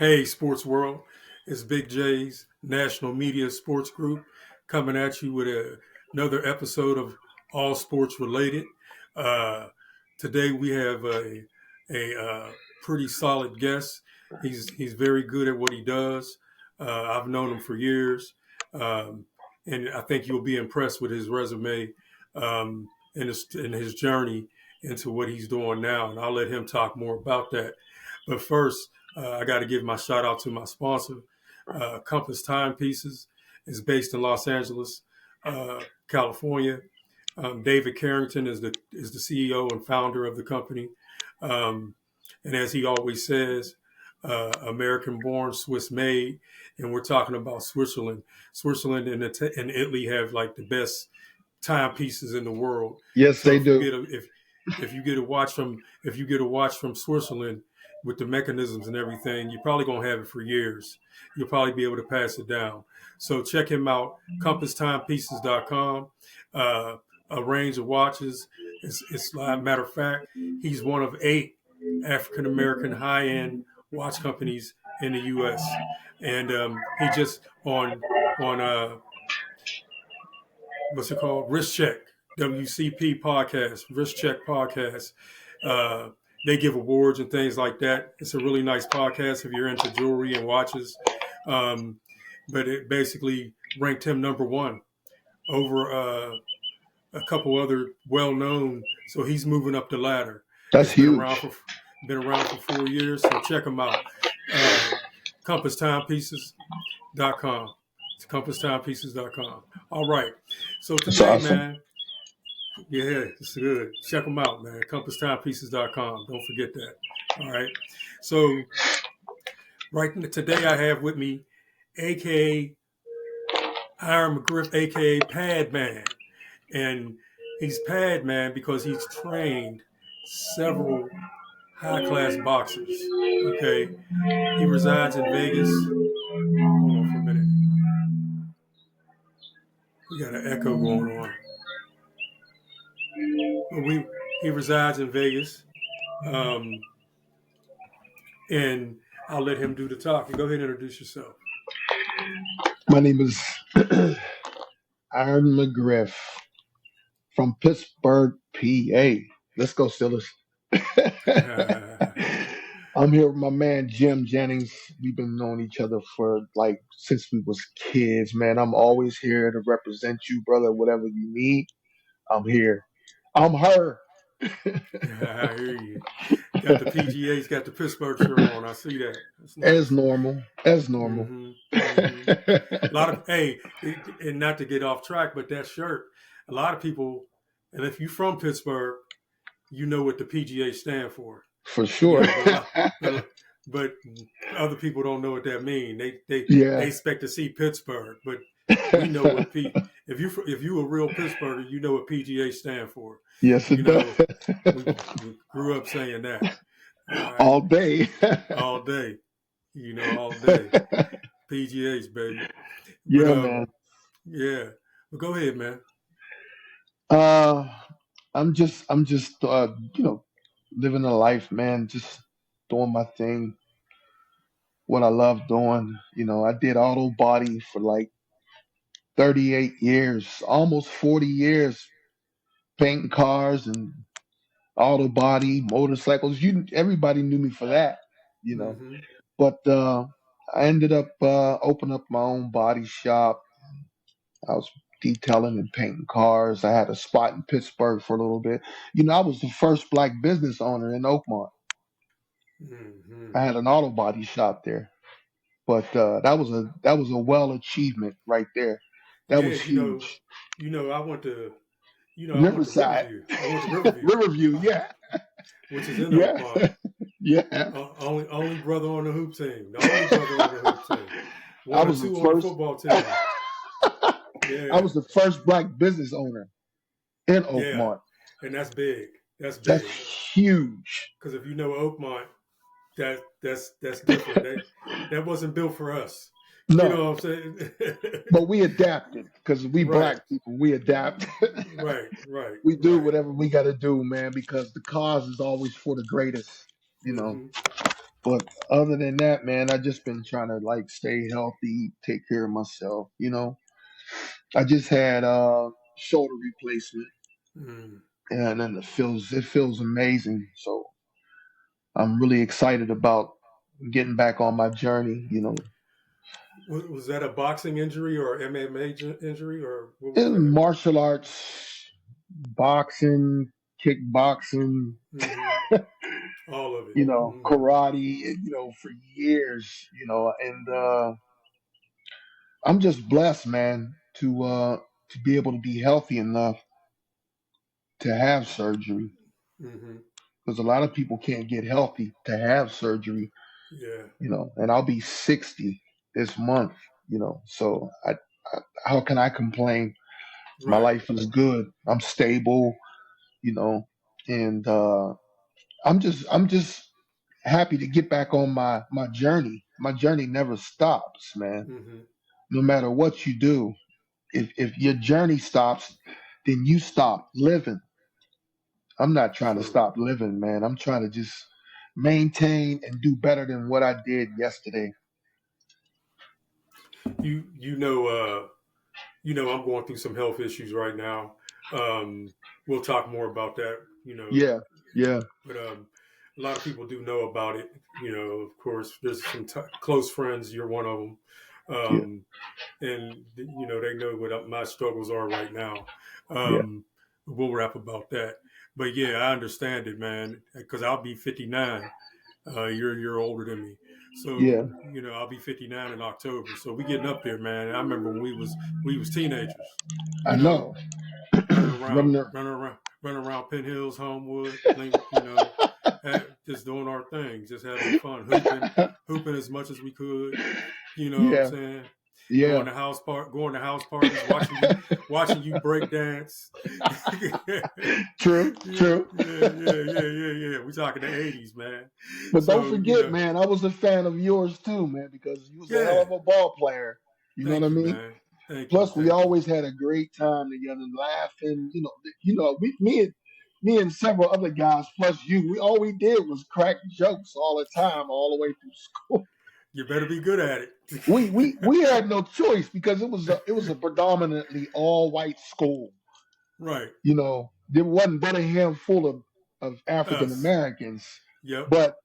Hey, sports world, it's Big J's National Media Sports Group coming at you with another episode of All Sports Related. Uh, Today we have a pretty solid guest. He's very good at what he does. I've known him for years, um, and I think you'll be impressed with his resume and his journey into what he's doing now. And I'll let him talk more about that. But first, I got to give my shout out to my sponsor, Compass Timepieces. It's based in Los Angeles, California. David Carrington is the CEO and founder of the company, um, and as he always says, American born, Swiss made. And we're talking about Switzerland. Switzerland and Italy have like the best timepieces in the world. Yes, So they do. if you get a watch from Switzerland with the mechanisms and everything, you're probably gonna have it for years. You'll probably be able to pass it down. So check him out, CompassTimepieces.com. A range of watches. It's matter of fact, he's one of 8 African American high end watch companies in the U.S. And he just on what's it called? Wrist Check, WCP podcast, Wrist Check podcast. They give awards and things like that. It's a really nice podcast if you're into jewelry and watches. But it basically ranked him number 1 over a couple other well-known. So he's moving up the ladder. That's It's huge. been around for 4 years. So check him out. CompassTimepieces.com. It's CompassTimepieces.com. All right. So That's today, awesome. man, yeah, it's good. Check them out, man. CompassTimepieces.com. Don't forget that. All right. So today I have with me, a.k.a. Iron McGriff, a.k.a. Padman. And he's Padman because he's trained several high-class boxers. Okay. He resides in Vegas. Hold on for a minute. We got an echo going on. But he resides in Vegas. And I'll let him do the talking. Go ahead and introduce yourself. My name is Iron McGriff from Pittsburgh, PA. Let's go, Steelers. I'm here with my man Jim Jennings. We've been knowing each other for since we was kids, man. I'm always here to represent you, brother. Whatever you need, I'm here. I'm her. I hear you. Got the PGA's got the Pittsburgh shirt on. I see that. That's nice. As normal. Mm-hmm. A lot of and not to get off track, but that shirt, a lot of people, and if you're from Pittsburgh, you know what the PGA stand for. For sure. But other people don't know what that means. They expect to see Pittsburgh, but we know what if you a real Pittsburgher, you know what PGA stand for. Yes, it does. We grew up saying that. Right? All day. All day. All day. PGA's, baby. Yeah, man. Yeah. But go ahead, man. I'm just living a life, man, just doing my thing, what I love doing. I did auto body for 38 years, almost 40 years, painting cars and auto body, motorcycles. Everybody knew me for that, Mm-hmm. But I ended up opening up my own body shop. I was detailing and painting cars. I had a spot in Pittsburgh for a little bit. I was the first Black business owner in Oakmont. Mm-hmm. I had an auto body shop there, but that was a well achievement right there. That was huge. I went to Riverside. I went to Riverview. Riverview, yeah. Which is in Oakmont. Yeah. Only brother on the hoop team. The only brother on the hoop team. I was two the on the first football team. Yeah. I was the first Black business owner in Oakmont. Yeah. And that's big. That's huge. Because if you know Oakmont, that's different. that wasn't built for us. No. You know what I'm saying? But we adapted because we Black people, we adapt. Right. We do whatever we got to do, man, because the cause is always for the greatest, Mm-hmm. But other than that, man, I just been trying to like stay healthy, take care of myself. I just had a shoulder replacement, Mm. and then it feels amazing. So I'm really excited about getting back on my journey. Was that a boxing injury or MMA injury, or what was In that? martial arts, boxing, kickboxing, Hmm. All of it. Hmm. karate, for years, and I'm just blessed, man, to be able to be healthy enough to have surgery Hmm. because a lot of people can't get healthy to have surgery, Yeah. and I'll be 60 this month, so how can I complain? My Right. life is good. I'm stable, you know, and I'm just happy to get back on my journey. My journey never stops, man. Hmm. No matter what you do, if your journey stops, then you stop living. I'm not trying to True. stop living, man. I'm trying to just maintain and do better than what I did yesterday. You know I'm going through some health issues right now. We'll talk more about that. Yeah, yeah, But a lot of people do know about it. Of course, there's some close friends. You're one of them. yeah, And they know what my struggles are right now. yeah, We'll rap about that. But yeah, I understand it, man, because I'll be 59. You're a year older than me, yeah. so I'll be 59 in October. So we getting up there, man. I remember when we was teenagers, I you know, know. running around, Running there. running around Penn Hills, Homewood, Link, just doing our thing, just having fun, hooping as much as we could. You know what I'm Yeah, saying? yeah. Going to house parties, watching you break dance. Yeah, True, yeah, true. yeah. We talking the '80s, man. But don't So forget, man, I was a fan of yours too, man, because you was a hell yeah. of a ball player. You know what Thank I you, mean? man. Thank you, Plus, we thank you. always had a great time together, laughing. Me and several other guys, plus you, all we did was crack jokes all the time, all the way through school. You better be good at We it. had no choice because it was a predominantly all white school. Right. There wasn't but a handful of African Us. Americans, Yep. but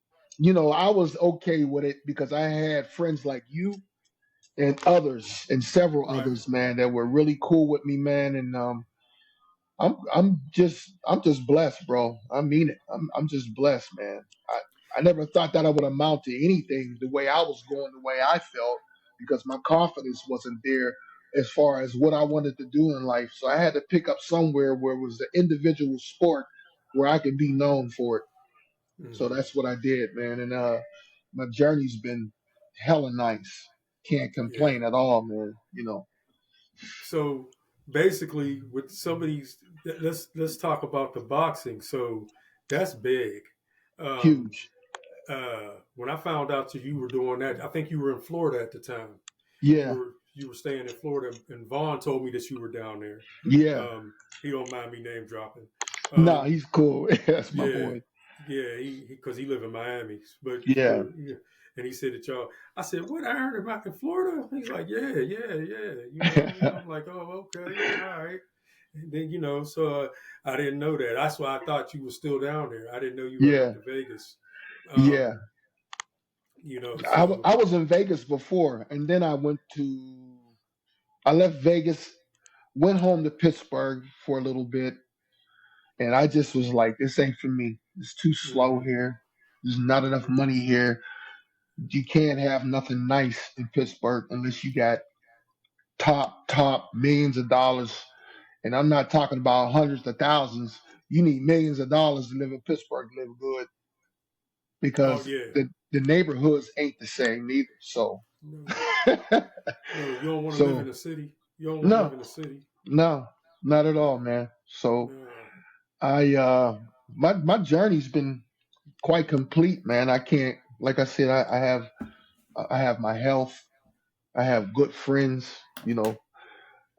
I was okay with it because I had friends like you and others and several Right. others, man, that were really cool with me, man. And I'm just blessed, bro. I mean it. I'm just blessed, man. I never thought that I would amount to anything the way I was going, the way I felt, because my confidence wasn't there as far as what I wanted to do in life. So I had to pick up somewhere where it was the individual sport where I could be known for it. So Hmm. that's what I did, man. And my journey's been hella nice. Can't Yeah. complain at all, man. So basically, with some of these, let's talk about the boxing. So that's big. Um, Huge. when I found out that you were doing that, I think you were in Florida at the time. You Yeah. were you were staying in Florida, and Vaughn told me that you were down there. Yeah. He don't mind me name dropping. Nah, Um, he's cool. That's my yeah, boy. yeah, he because he live in Miami, but Yeah. and he said that y'all. I said, "What? I heard about in Florida." He's like, "Yeah, yeah, yeah." I'm like, "Oh, okay, all right." And then so I didn't know that. That's why I thought you were still down there. I didn't know you ever went Yeah. to Vegas. Yeah. Um, I so was in Vegas before, and then I left Vegas, went home to Pittsburgh for a little bit, and I just was like, this ain't for me. It's too slow hmm here. There's not enough hmm money here. You can't have nothing nice in Pittsburgh unless you got top millions of dollars. And I'm not talking about hundreds of thousands. You need millions of dollars to live in Pittsburgh to live good oh because yeah, the neighborhoods ain't the same neither. So, no, no, you don't want to live in so a city. You don't want to live no, in a city. no, not at all, No, man. So no, my journey's been quite complete, man. I can't, like I said, I have my health. I have good friends.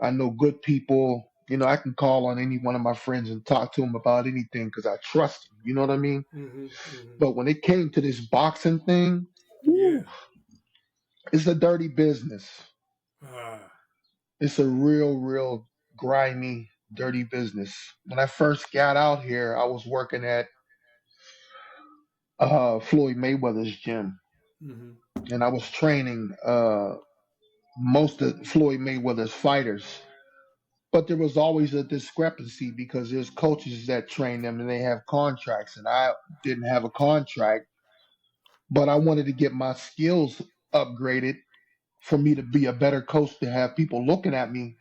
I know good people. I can call on any one of my friends and talk to them about anything because I trust them. You know what I mean? Mm-hmm. But when it came to this boxing thing, woo, Yeah. it's a dirty business. Ah. It's a real, real grimy, dirty business. When I first got out here, I was working at Floyd Mayweather's gym, Mm-hmm. and I was training most of Floyd Mayweather's fighters. But there was always a discrepancy because there's coaches that train them and they have contracts, and I didn't have a contract, but I wanted to get my skills upgraded for me to be a better coach to have people looking at me.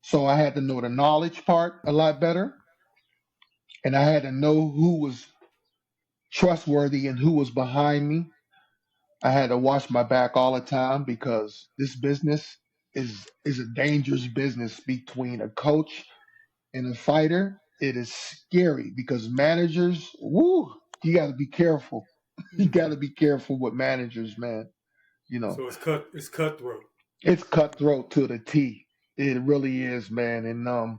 So I had to know the knowledge part a lot better, and I had to know who was trustworthy and who was behind me. I had to watch my back all the time because this business is a dangerous business between a coach and a fighter. It is scary because managers, woo, you got to be careful. You got Mm-hmm. to be careful with managers, man. You know, So it's cutthroat. it's cutthroat to the T. It really is, man. And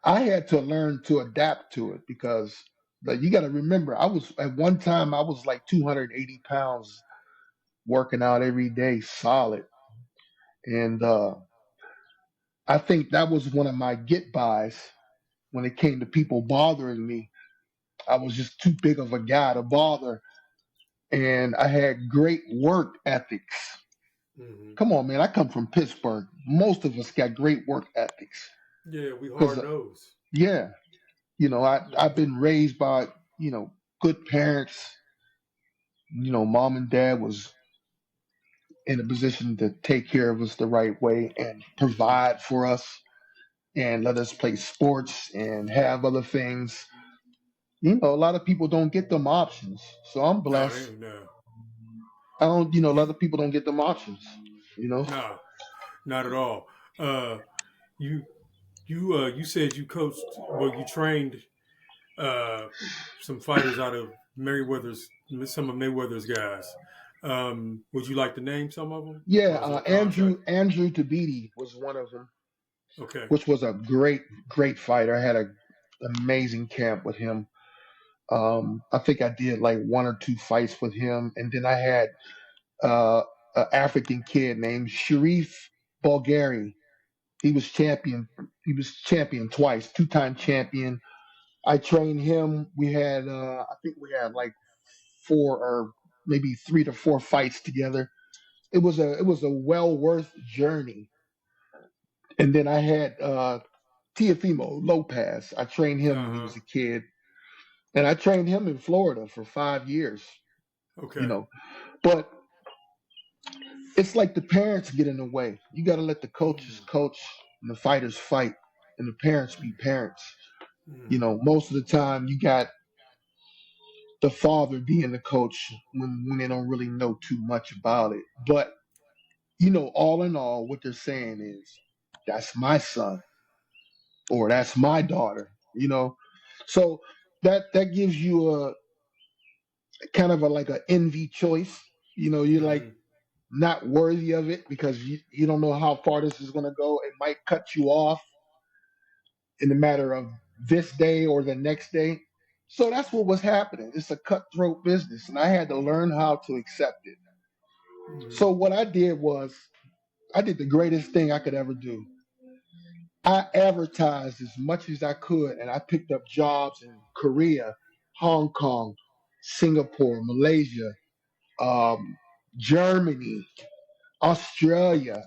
I had to learn to adapt to it because like, you got to remember, I was at one time I was like 280 pounds working out every day, solid, and I think that was one of my get bys when it came to people bothering me. I was just too big of a guy to bother, and I had great work ethics. Mm-hmm. Come on, man, I come from Pittsburgh. Most of us got great work ethics Yeah, we because, hard nosed. yeah, I've Mm-hmm. been raised by good parents. Mom and dad was in a position to take care of us the right way and Mm-hmm. provide for us and let us play sports and have other things. A lot of people don't get them options. So I'm No, blessed. no. I don't, a lot You of people don't get them options, you know? no, not at all. Uh, you you said you coached. Well, you trained uh, some fighters out of Mayweather's, some of Mayweather's guys. Would you like to name some of them, Yeah, or is it a contract? Andrew Tabiti was one of them, Okay. which was a great, great fighter. I had a amazing camp with him. I think I did like one or two fights with him, and then I had uh, an African kid named Sharif Bulgari. He was champion. He was champion twice, two-time champion. I trained him. I think we had like four or maybe 3 to 4 fights together. It was a well worth journey. And then I had Teofimo Lopez. I trained him Uh when he huh. was a kid, and I trained him in Florida for 5 years. You Okay. know, but it's like the parents get in the way. You got to let the coaches Mm-hmm. coach and the fighters fight, and the parents be parents. Mm-hmm. Most of the time you got the father being the coach when they don't really know too much about it. But all in all, what they're saying is, that's my son or that's my daughter. So that gives you a kind of a like a envy choice. You're like Mm-hmm. not worthy of it because you don't know how far this is going to go. It might cut you off in the matter of this day or the next day. So that's what was happening. It's a cutthroat business, and I had to learn how to accept it. Mm-hmm. So what I did was I did the greatest thing I could ever do. I advertised as much as I could, and I picked up jobs in Korea, Hong Kong, Singapore, Malaysia, um, Germany, Australia,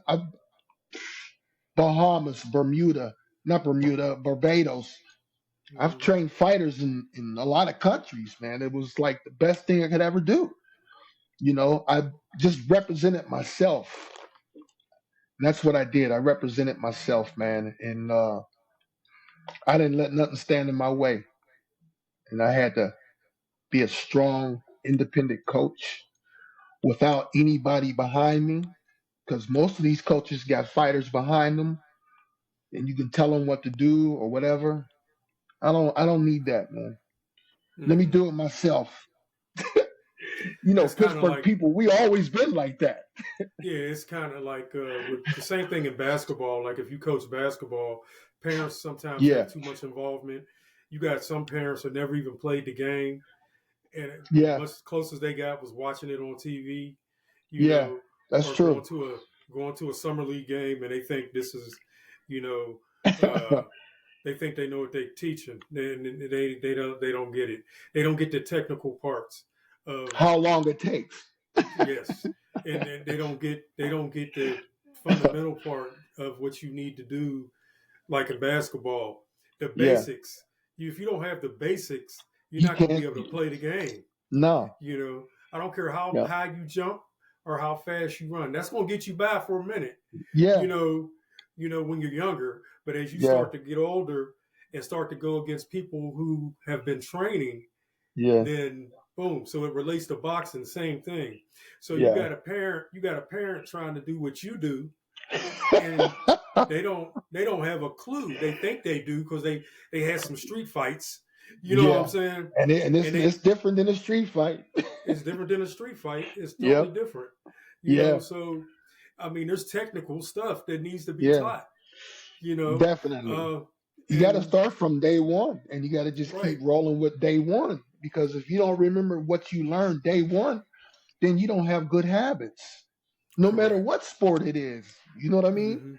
Bahamas, Bermuda, not Bermuda, Barbados. I've Mm-hmm. trained fighters in a lot of countries, man. It was like the best thing I could ever do. I just represented myself. That's what I did. I represented myself, man, and I didn't let nothing stand in my way. And I had to be a strong, independent coach without anybody behind me, because most of these coaches got fighters behind them, and you can tell them what to do or whatever. I don't need that, man. Let me Mm-hmm. do it myself. It's kind of Pittsburgh like, people, we always been like that. yeah, it's kind of like with the same thing in basketball. Like if you coach basketball, parents sometimes have Yeah, too much involvement. You got some parents that never even played the game, and the yeah, much closest they got was watching it on TV, yeah. That's or true. going to a summer league game, and they think this is, you know, they think they know what they're teaching. They don't get it. They don't get the technical parts of, How long it takes. yes, and they don't get the fundamental part of what you need to do, like in basketball, the Yeah, basics. If you don't have the basics, you're you not going to be can't. able to play the game. No. I don't care how Yeah, high you jump or how fast you run. That's going to get you by for a minute. yeah, You know, when you're younger, but as you yeah, start to get older and start to go against people who have been training, yeah, then boom. So it relates to boxing, same thing. So you yeah. got a parent trying to do what you do, and they don't have a clue. They think they do because they had some street fights. You know what I'm Yeah, saying? and And they it's different than a street fight. it's different than a street fight. It's totally Yep. different. Yeah. So I mean, there's technical stuff that needs to be Yeah. taught. You know, Definitely. You got to and start from day one, and you got to just keep right, rolling with day one. Because if you don't remember what you learned day one, then you don't have good habits. No matter correct. what sport it is, you know what I mean. Mm-hmm.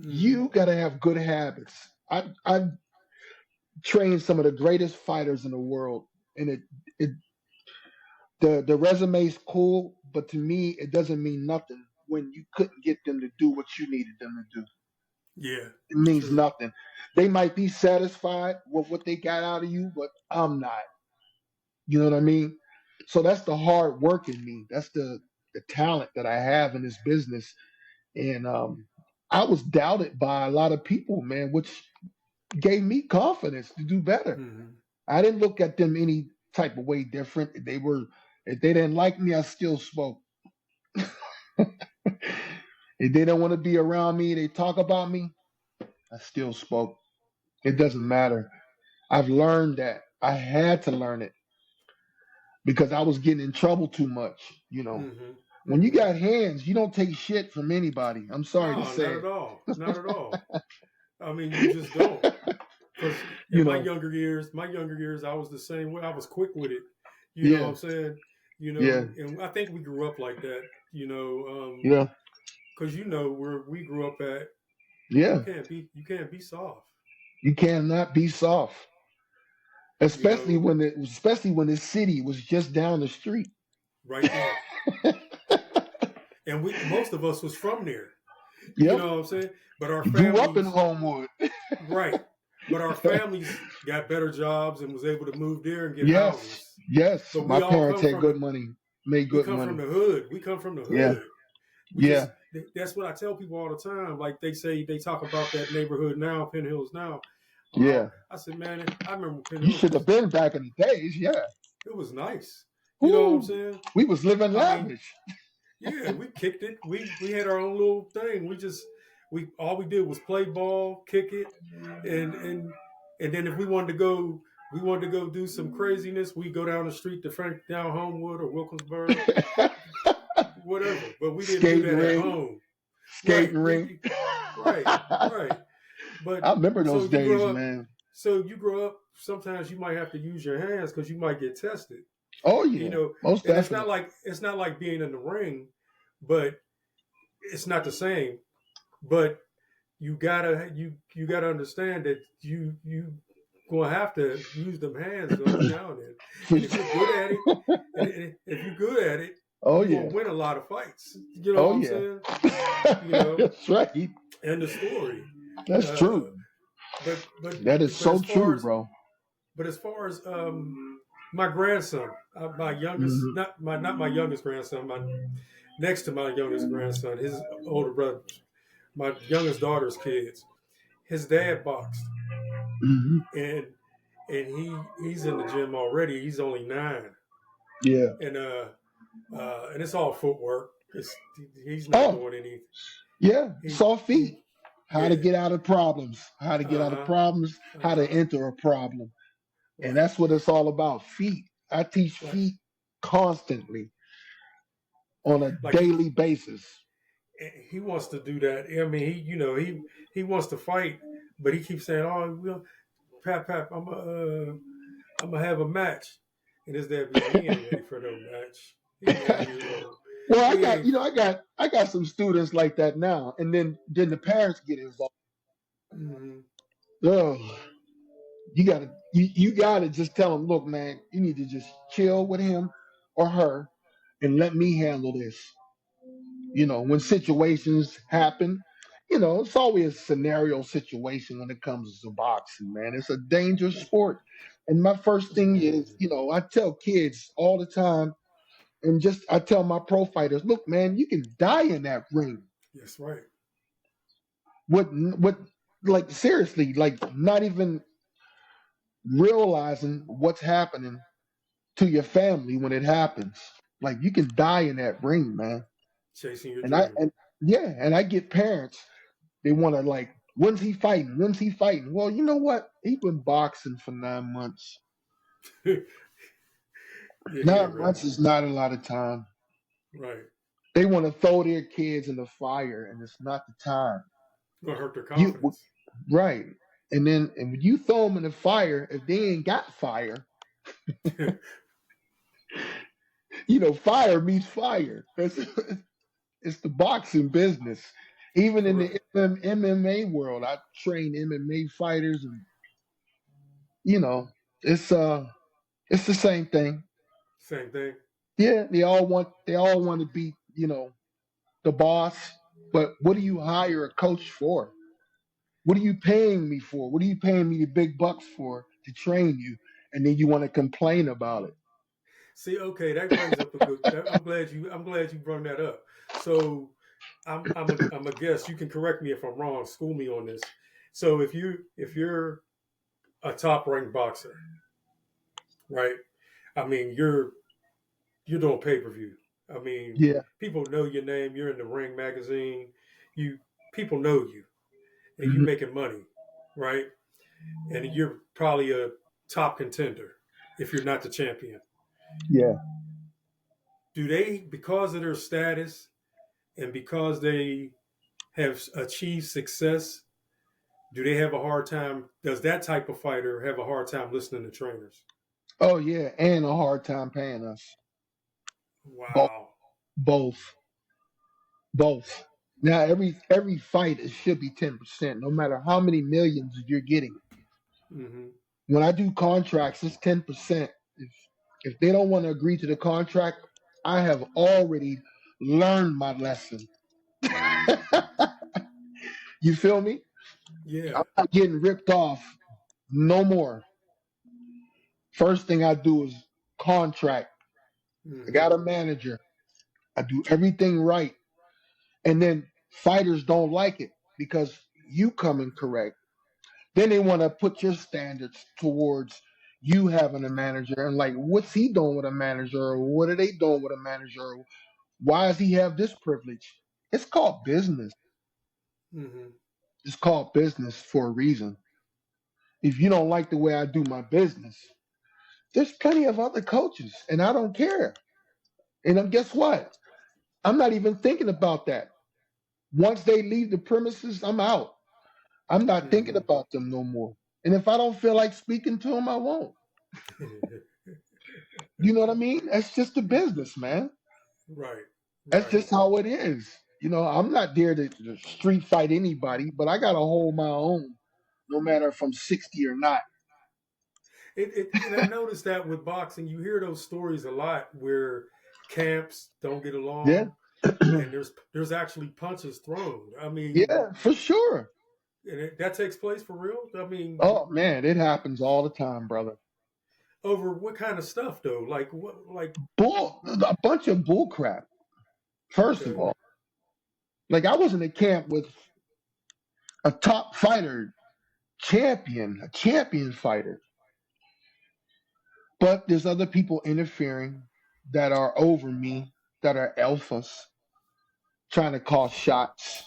Mm-hmm. You got to have good habits. I've trained some of the greatest fighters in the world, and it the resume is cool, but to me, it doesn't mean nothing when you couldn't get them to do what you needed them to do. Yeah, It means true. nothing. They might be satisfied with what they got out of you, but I'm not. You know what I mean? So that's the hard work in me. That's the talent that I have in this business. And I was doubted by a lot of people, man, which gave me confidence to do better. Mm-hmm. I didn't look at them any type of way different. If they didn't like me, I still spoke. If they don't want to be around me, they talk about me, I still spoke. It doesn't Mm-hmm. matter. I've learned that. I had to learn it because I was getting in trouble too much. Mm-hmm. When you Mm-hmm. got hands, you don't take shit from anybody. I'm sorry to No, not say at it. all. Not at all. I mean, you just don't. Because in You know, my younger years, I was the same way. I was quick with it. You know what yeah, I'm saying? yeah, And I think we grew up like that. yeah, Because where we grew up at, yeah. you can't be soft. You cannot be soft, You know, especially when the city was just down the street. right there. And most of us was from there. You Yep, know what I'm saying? But our grew up in families, Homewood. right? But our families got better jobs and was able to move there and get Yes, houses. yes. But My we all parents come had from good the money, made we good come from money. the hood. We come from the Yeah, hood. We yeah, just that's what I tell people all the time. Like they talk about that neighborhood now, Penn Hills now. yeah. I said, man, I remember Penn You Hills should have been back in the days. Yeah. it was nice. You know what I'm Woo. saying? We was living I mean, lavish. yeah, we kicked it. We had our own little thing. We all we did was play ball, kick it, and then if we wanted to go do some craziness. We go down the street to down Homewood or Wilkinsburg, whatever. But we didn't do Skating that at ring, home. skating Right. ring. Right. Right. I But remember so those you days, grow up. man. So you grow up. Sometimes you might have to use your hands because you might get tested. Oh You yeah, know, most and definitely. it's not like being in the ring, but it's not the same. But you gotta understand that you gonna have to use them hands every now and then. For And if you're good sure. at it, and if you're good at it, Oh you're gonna yeah. win a lot of fights. You know Oh what I'm yeah. saying? You know, That's right. and the story. That's Uh, true. but but That is but so as far true, as bro. my grandson, my youngest, Hmm. not my youngest grandson, my next to my youngest grandson, his older brother, my youngest daughter's kids. His dad boxed, Hmm. and he's in the gym already. He's only 9, Yeah. and and it's all footwork. He's not Oh doing anything. yeah. He Soft feet. How to yeah. get out of problems. How to get Uh out of huh. problems. Uh How to huh. enter a problem. And Right. that's what it's all about. Feet. I teach Right. feet constantly on a Like daily basis. he wants to do that. I mean, he wants to fight, but he keeps saying, "Oh, Pap, I'm gonna have a match," and his dad be like, "He ain't ready for no match. He's 9 years old. Well, He ain't." I got some students like that now, and then the parents get involved. Mhm. Oh, you gotta just tell them, look, man, you need to just chill with him or her, and let me handle this. When situations happen, it's always a scenario situation when it comes to boxing, man. It's a dangerous sport. And my first thing is, I tell kids all the time, and just I tell my pro fighters, look, man, you can die in that ring. That's right. What, like seriously, like not even realizing what's happening to your family when it happens. Like you can die in that ring, man. Chasing your And I dream. and yeah, and I get parents. They want to like, when's he fighting? When's he fighting? Well, you know what? He's been boxing for 9 months. Yeah, he ain't 9 months ready. is not a lot of time. Right. They want to throw their kids in the fire, and it's not the time. Gonna hurt their You confidence. right, and when you throw them in the fire, if they ain't got fire, fire meets fire. It's the boxing business. Even in the Correct. MMA world, I train MMA fighters, and you know, it's uh, it's the same thing. Same thing. Yeah, they all want to be, the boss. But what do you hire a coach for? What are you paying me for? What are you paying me the big bucks for to train you? And then you want to complain about it. See, okay, that brings up a good. I'm glad you brought that up. So, I'm a guess. You can correct me if I'm wrong. School me on this. So, if you're a top ranked boxer, right? I mean, you're doing pay per view. I mean, Yeah. people know your name. You're in the Ring magazine. You People know you, and you Mhm. making money, right? And you're probably a top contender if you're not the champion. Yeah. Do they, because of their status and because they have achieved success, do they have a hard time? Does that type of fighter have a hard time listening to trainers? Oh yeah, and a hard time paying us. Both, Wow. both, both. Now every fight it should be 10%, no matter how many millions you're getting. Mm-hmm. When I do contracts, it's 10%. If they don't want to agree to the contract, I have already learned my lesson. You feel me? I'm Yeah. not getting ripped off no more. First thing I do is contract. I Mm-hmm. got a manager. I do everything right. And then fighters don't like it because you come in correct. Then they want to put your standards towards you having a manager and like, what's he doing with a manager? Or what are they doing with a manager? Or why does he have this privilege? It's called business. Mm-hmm. It's called business for a reason. If you don't like the way I do my business, there's plenty of other coaches and I don't care. And guess what? I'm not even thinking about that. Once they leave the premises, I'm out. I'm not thinking Mm-hmm. about them no more. And if I don't feel like speaking to them, I won't. You know what I mean? That's just the business, man. Right. That's Right. just how it is. I'm not there to street fight anybody, but I got to hold my own, no matter if I'm 60 or not. And I noticed that with boxing, you hear those stories a lot where camps don't get Yeah. along, and there's actually punches thrown. I mean, Yeah, for sure. and that takes place for real. I mean, Oh, man, it happens all the time, brother. over what kind of stuff though? Like what? Like A bunch of bull crap, first of okay. all. Like, I was in a camp with a top fighter, a champion fighter. But there's other people interfering that are over me, that are alphas, trying to call shots,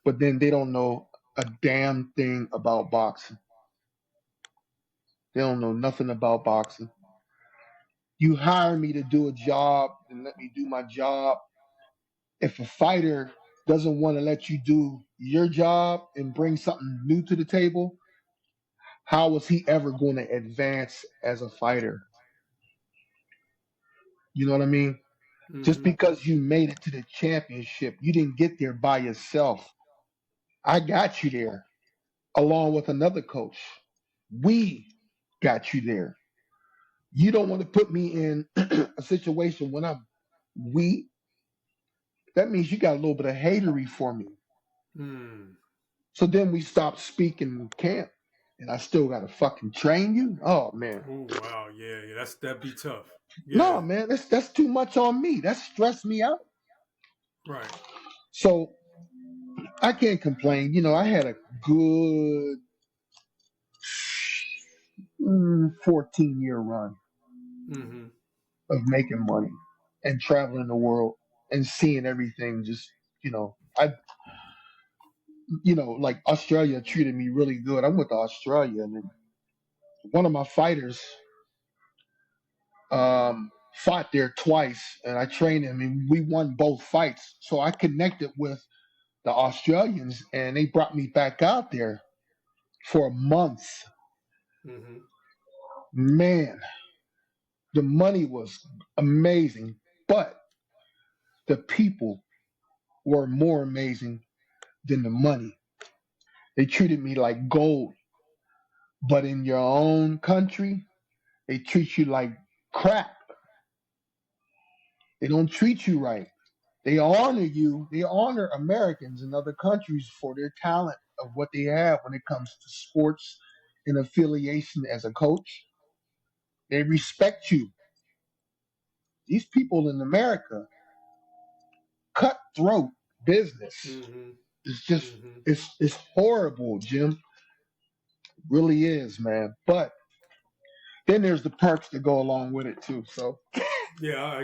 but then they don't know a damn thing about boxing. They don't know nothing about boxing. You hire me to do a job and let me do my job. If a fighter doesn't want to let you do your job and bring something new to the table, how is he ever going to advance as a fighter? You know what I mean? Just Mm-hmm. because you made it to the championship, you didn't get there by yourself. I got you there along with another coach. We got you there. You don't want to put me in a situation when I'm we. That means you got a little bit of hatery for me. Mm. So then we stopped speaking in camp, and I still got to fucking train you. Oh man, Oh wow, yeah, yeah. That'd be tough. no Yeah. man, that's too much on me. That stressed me out. Right. So I can't complain. I had a good 14-year run Mm-hmm. of making money and traveling the world and seeing everything. Like Australia treated me really good. I went to Australia, and then one of my fighters fought there twice, and I trained him, and we won both fights. So I connected with the Australians, and they brought me back out there for a month. Mm-hmm. Man, the money was amazing, but the people were more amazing than the money. They treated me like gold, but in your own country, they treat you like crap. They don't treat you right. They honor you. They honor Americans in other countries for their talent of what they have when it comes to sports and affiliation as a coach. They respect you. These people in America, cutthroat business. Mm-hmm. It's just Mm-hmm. it's horrible, Jim. Really is, man. But then there's the perks that go along with it too. So Yeah.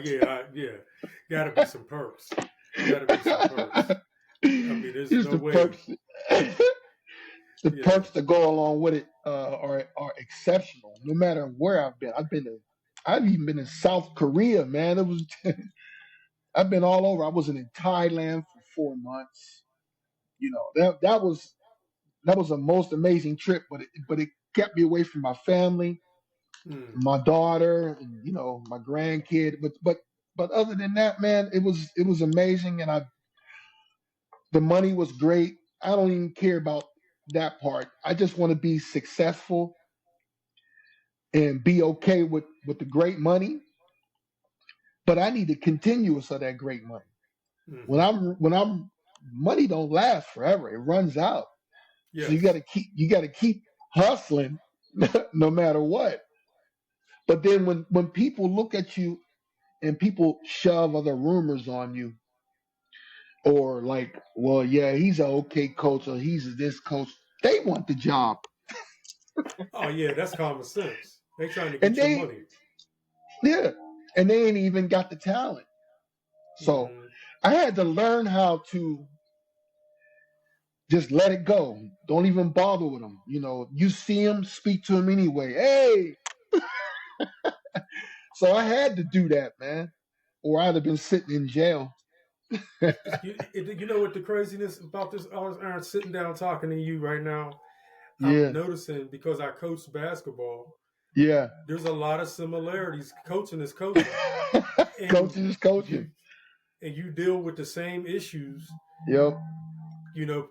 Got to be some perks. Got to be some perks. I mean, there's here's no the way. perks. The Yeah. perks that go along with it are exceptional. No matter where I've even been in South Korea, man. It was I've been all over. I was in Thailand for 4 months. That was a most amazing trip, but it kept me away from my family, Mm. my daughter, and my grandkid. But other than that, man, it was amazing, and the money was great. I don't even care about that part. I just want to be successful and be okay with the great money, but I need the continuous of that great money. When Mm-hmm. I'm money don't last forever. It runs out. So you got Yes. to keep hustling no matter what. But then when people look at you and people shove other rumors on you, or like, well, yeah, he's an okay coach, or he's this coach, they want the job. Oh yeah, that's common sense. They trying to And get your they money. yeah, and they ain't even got the talent. So Mm-hmm. I had to learn how to just let it go. Don't even bother with them. You see him, speak to him anyway. Hey, so I had to do that, man, or I'd have been sitting in jail. You know what the craziness about this? Aaron, sitting down talking to you right now. I'm Yeah, noticing because I coach basketball. yeah. There's a lot of similarities. Coaching is coaching, and Coaching is coaching. you and you deal with the same issues. Yep.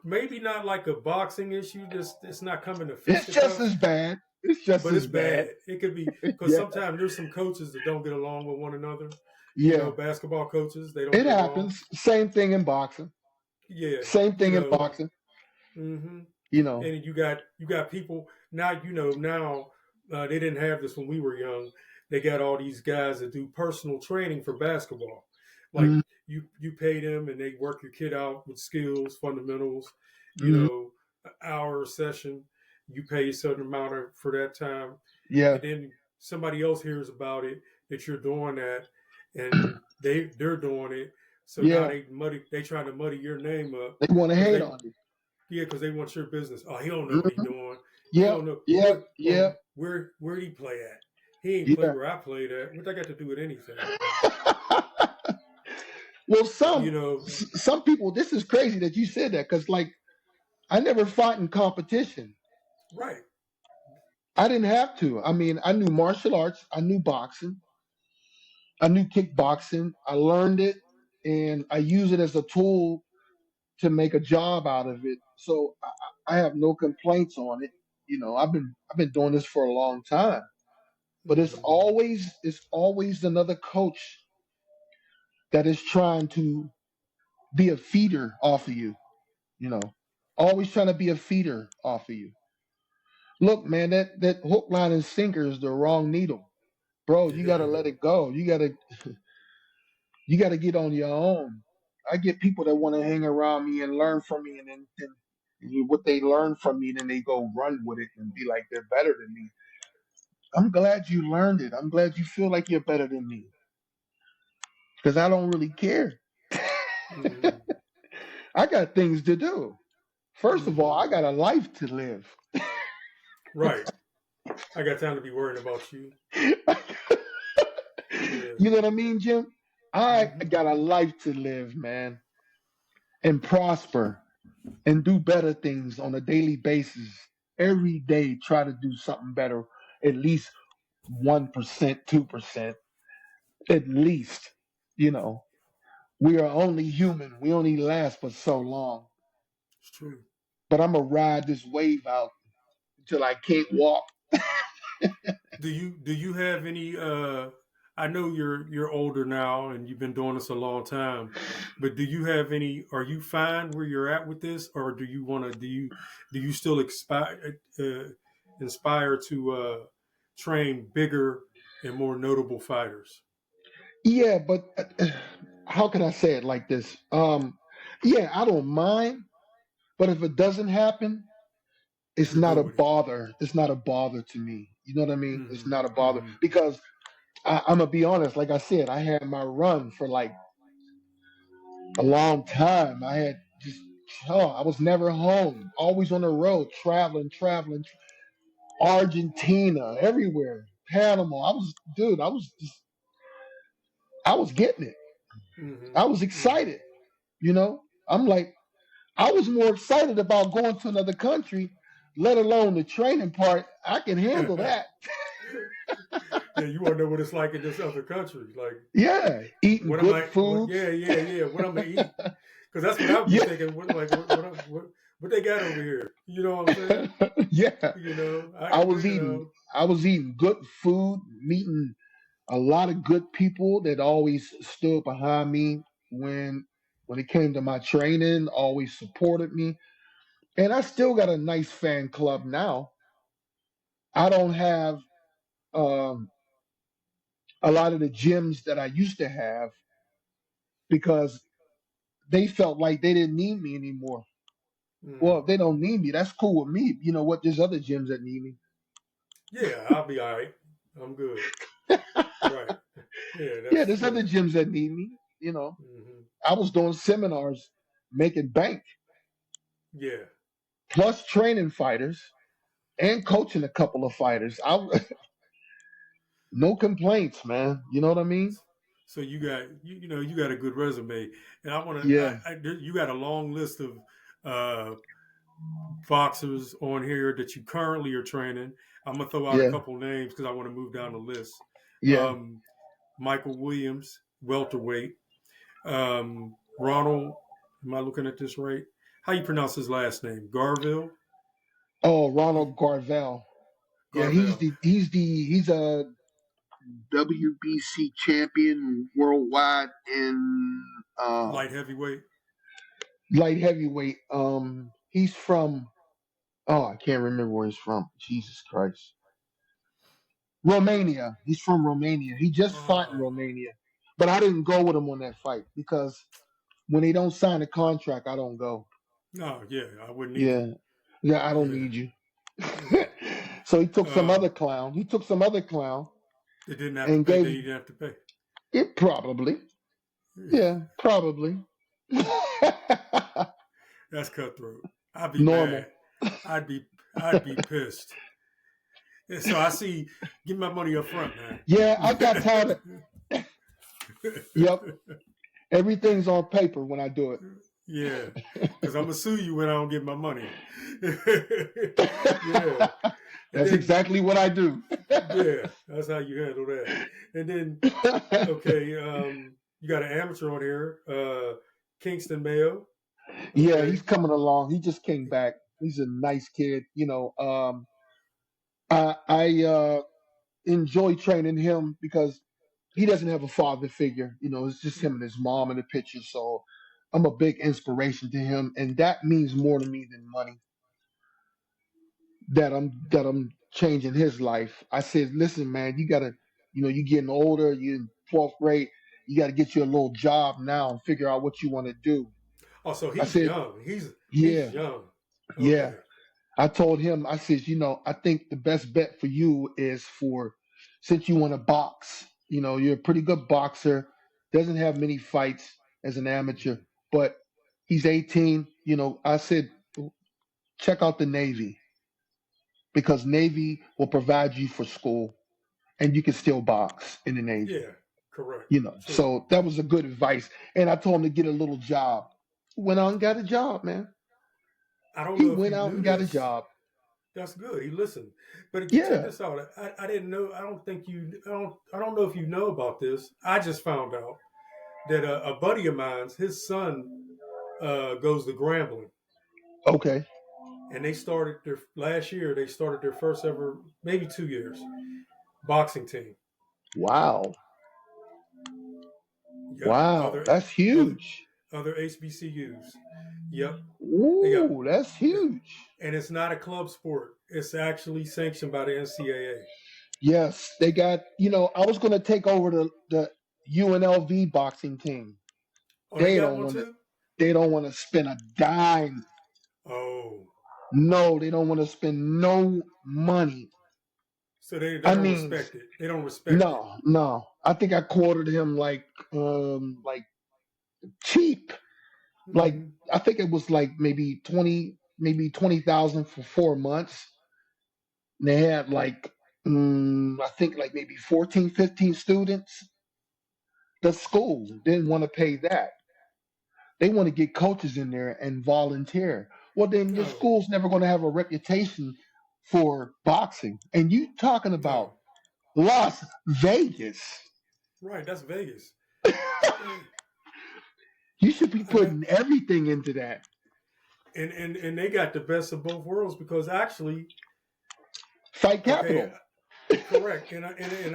Maybe not like a boxing issue. This it's not coming to It's just fisticuffs, as bad. It's just but it's as bad. bad. It could be because Yeah, sometimes there's some coaches that don't get along with one another. yeah. Basketball coaches they don't It get along. happens. Same thing in boxing. Yeah, Same thing in boxing. hmm You know. and you got people now. Now they didn't have this when we were young. They got all these guys that do personal training for basketball. Like Mm-hmm. you pay them and they work your kid out with skills, fundamentals. Mm-hmm. An hour session. You pay a certain amount for that time, Yeah, and then somebody else hears about it that you're doing that, and they're doing it. So now yeah. they trying to muddy your name up They want to because hate they on you. yeah, because they want your business. Oh, he don't know what he Mm-hmm. doing. He Yep, don't know yep, what yep. where he play at. He ain't play Yeah. where I played at. What I got to do with anything? Well, You know, some people. This is crazy that you said that because, like, I never fought in competition. right. I didn't have to. I mean, I knew martial arts. I knew boxing. I knew kickboxing. I learned it, and I use it as a tool to make a job out of it. So I have no complaints on it. You know, I've been doing this for a long time. But Mm-hmm. it's always another coach that is trying to be a feeder off of you. You know, always trying to be a feeder off of you. Look, man, that hook, line, and sinker is the wrong needle, bro. You gotta let it go. You gotta get on your own. I get people that want to hang around me and learn from me, and then what they learn from me, then they go run with it and be like they're better than me. I'm glad you learned it. I'm glad you feel like you're better than me because I don't really care. Mm-hmm. I got things to do. First of all, Mm-hmm. I got a life to live. Right. I got time to be worrying about you. You Yeah. know what I mean, Jim? I Mm-hmm. got a life to live, man, and prosper and do better things on a daily basis. Every day, try to do something better, at least 1%, 2%, at least. You know, we are only human. We only last for so long. It's true. But I'm going to ride this wave out until I can't walk. Do you have any I know you're older now and you've been doing this a long time, but do you have any, are you fine where you're at with this, or do you want to, do you still inspire to train bigger and more notable fighters? Yeah, but how can I say it like this? Yeah, I don't mind, but if it doesn't happen, it's You're not good a with it. bother. It's not a bother to me. You know what I mean? It's Mm-hmm. not a bother Mm-hmm. because I'm gonna be honest. Like I said, I had my run for like a long time. I had just I was never home. Always on the road, traveling. Argentina, everywhere, Panama. Dude. I was getting it. Mm-hmm. I was Mm-hmm. excited. You know, I'm like, I was more excited about going to another country, let alone the training part. I can handle that. Yeah, you want to know what it's like in this other country, like Yeah, eating what am good I? What? foods. Yeah. What I'm gonna eat? Because that's what I would be Yeah, thinking. What they got over here? You know what I'm saying? yeah. You know, I was eating, I was eating good food, meeting a lot of good people that always stood behind me when it came to my training, always supported me. And I still got a nice fan club now. I don't have um, a lot of the gyms that I used to have because they felt like they didn't need me anymore. Well, mm, if they don't need me, that's cool with me. You know what? There's other gyms that need me. yeah, I'll be all right. I'm good. Right. Yeah, Yeah, that's there's other yeah. gyms that need me. You know, Hmm. I was doing seminars, making bank, Yeah. plus training fighters and coaching a couple of fighters. No complaints, man. You know what I mean? So you got a good resume, and I want to. Yeah, You got a long list of uh, boxers on here that you currently are training. I'm gonna throw out a yeah, couple names because I want to move down the list. yeah. Michael Williams, welterweight. Ronald, am I looking at this right? How you pronounce his last name? Garville. Oh, Ronald Garvel. Yeah, Garville. he's a WBC champion worldwide in Light heavyweight. light heavyweight. He's from I can't remember where he's from. Jesus Christ. Romania. He's from Romania. He just fought in Oh Romania. But I didn't go with him on that fight because when they don't sign a contract, I don't go. no, yeah, I wouldn't either. Yeah. Yeah, I don't Yeah, need you. yeah. So he took some other Um, clown. He took some other clown they didn't have to and pay. gave They didn't have to pay. it probably. Yeah, probably. That's cutthroat. I'd be Normal. mad. I'd be pissed. So I see. Give my money up front, man. Yeah, I got tired of. Yep, everything's on paper when I do Yeah, because I'm gonna sue you when I don't get my money. Yeah, and That's then exactly what I do. yeah, that's how you handle that. And then okay, you got an amateur on here, Kingston Mayo. Yeah, he's Okay, coming along. He just came back. He's a nice kid. I enjoy training him because he doesn't have a father figure. It's just him and his mom in the picture. So I'm a big inspiration to him, and that means more to me than money. That I'm changing his life. I said, listen, man, you gotta, you're getting older. You're in 12th grade. You got to get you a little job now and figure out what you want to do. oh, so I he's said, young. He's yeah, young. yeah. Okay, I told him, I said, I think the best bet for you is since you want to box, you're a pretty good boxer, doesn't have many fights as an amateur, but he's 18. I said, check out the Navy because Navy will provide you for school and you can still box in the Navy, yeah, correct, true. So that was a good advice. And I told him to get a little job. Went out and got a job, man. I don't He know if went you out knew and got a this. job. That's good. He listened. But check Yeah. this out. I didn't know. I don't think you. I don't know if you know about this. I just found out that a buddy of mine's, his son, goes to Grambling, Okay. and they started their last year. They started their first ever, maybe 2 years, boxing team. Wow. Yep. Wow. Other That's other huge. other HBCUs. Yep. Yep. Ooh, that's huge. And it's not a club sport. It's actually sanctioned by the NCAA. Yes, they got, I was going to take over the UNLV boxing team. Oh, they They got don't one want to too. they don't want to spend a dime. Oh, No, they don't want to spend no money. so they I don't mean, respect it. They don't respect it. no, no. I think I quoted him like cheap. Like Hmm. I think it was like maybe 20,000 for 4 months. And they had I think like maybe 14, 15 students. The school didn't want to pay that. They want to get coaches in there and volunteer. Well, then your No, school's never going to have a reputation for boxing. And you talking about no. Las Vegas. Right, that's Vegas. You should be And that, putting everything into that. and they got the best of both worlds because actually, Fight okay, capital. correct. And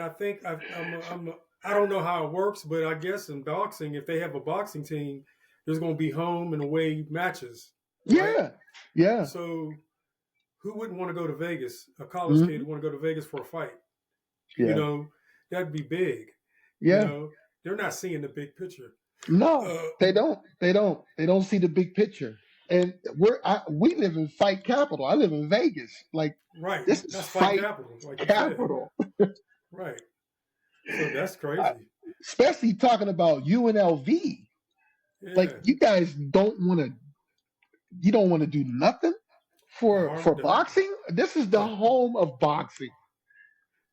I think I don't know how it works, but I guess in boxing, if they have a boxing team, there's going to be home and away matches, right? Yeah. Yeah. So who wouldn't want to go to Vegas? A college kid Hmm. would want to go to Vegas for a fight. You Yeah. know, that'd be big. You Yeah. know, they're not seeing the big picture. No, Uh, they don't. They don't. They don't see the big picture. And we live in fight capital. I live in Vegas. Like right, this is that's fight fight capital, like you said. capital. Right. So that's I- crazy. Especially talking about UNLV. Like Yeah. you guys don't want to. You don't want to do nothing The for harm, boxing. This is the the, home of boxing.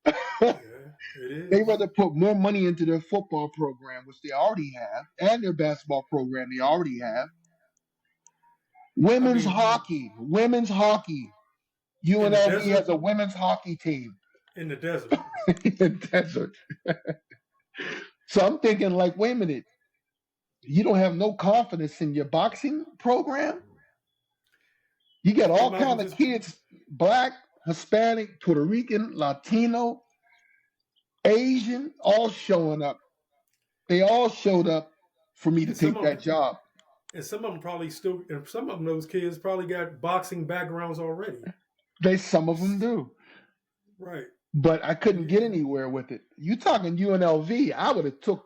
yeah, it They is. rather put more money into their football program, which they already have, and their basketball program they already have. I Women's mean, hockey. Women's hockey. in the UNLV has desert, a women's hockey team in the desert. in the desert. So I'm thinking, like, wait a minute, you don't have no confidence in your boxing program? You got They all might as well kind of just kids, black, Hispanic, Puerto Rican, Latino, Asian, all showing up. They all showed up for me to and some take of that them, job. and some of them probably still, and some of them those kids probably got boxing backgrounds already. Some of them do, Right. but I couldn't get Yeah. anywhere with it. You talking UNLV? I would have took.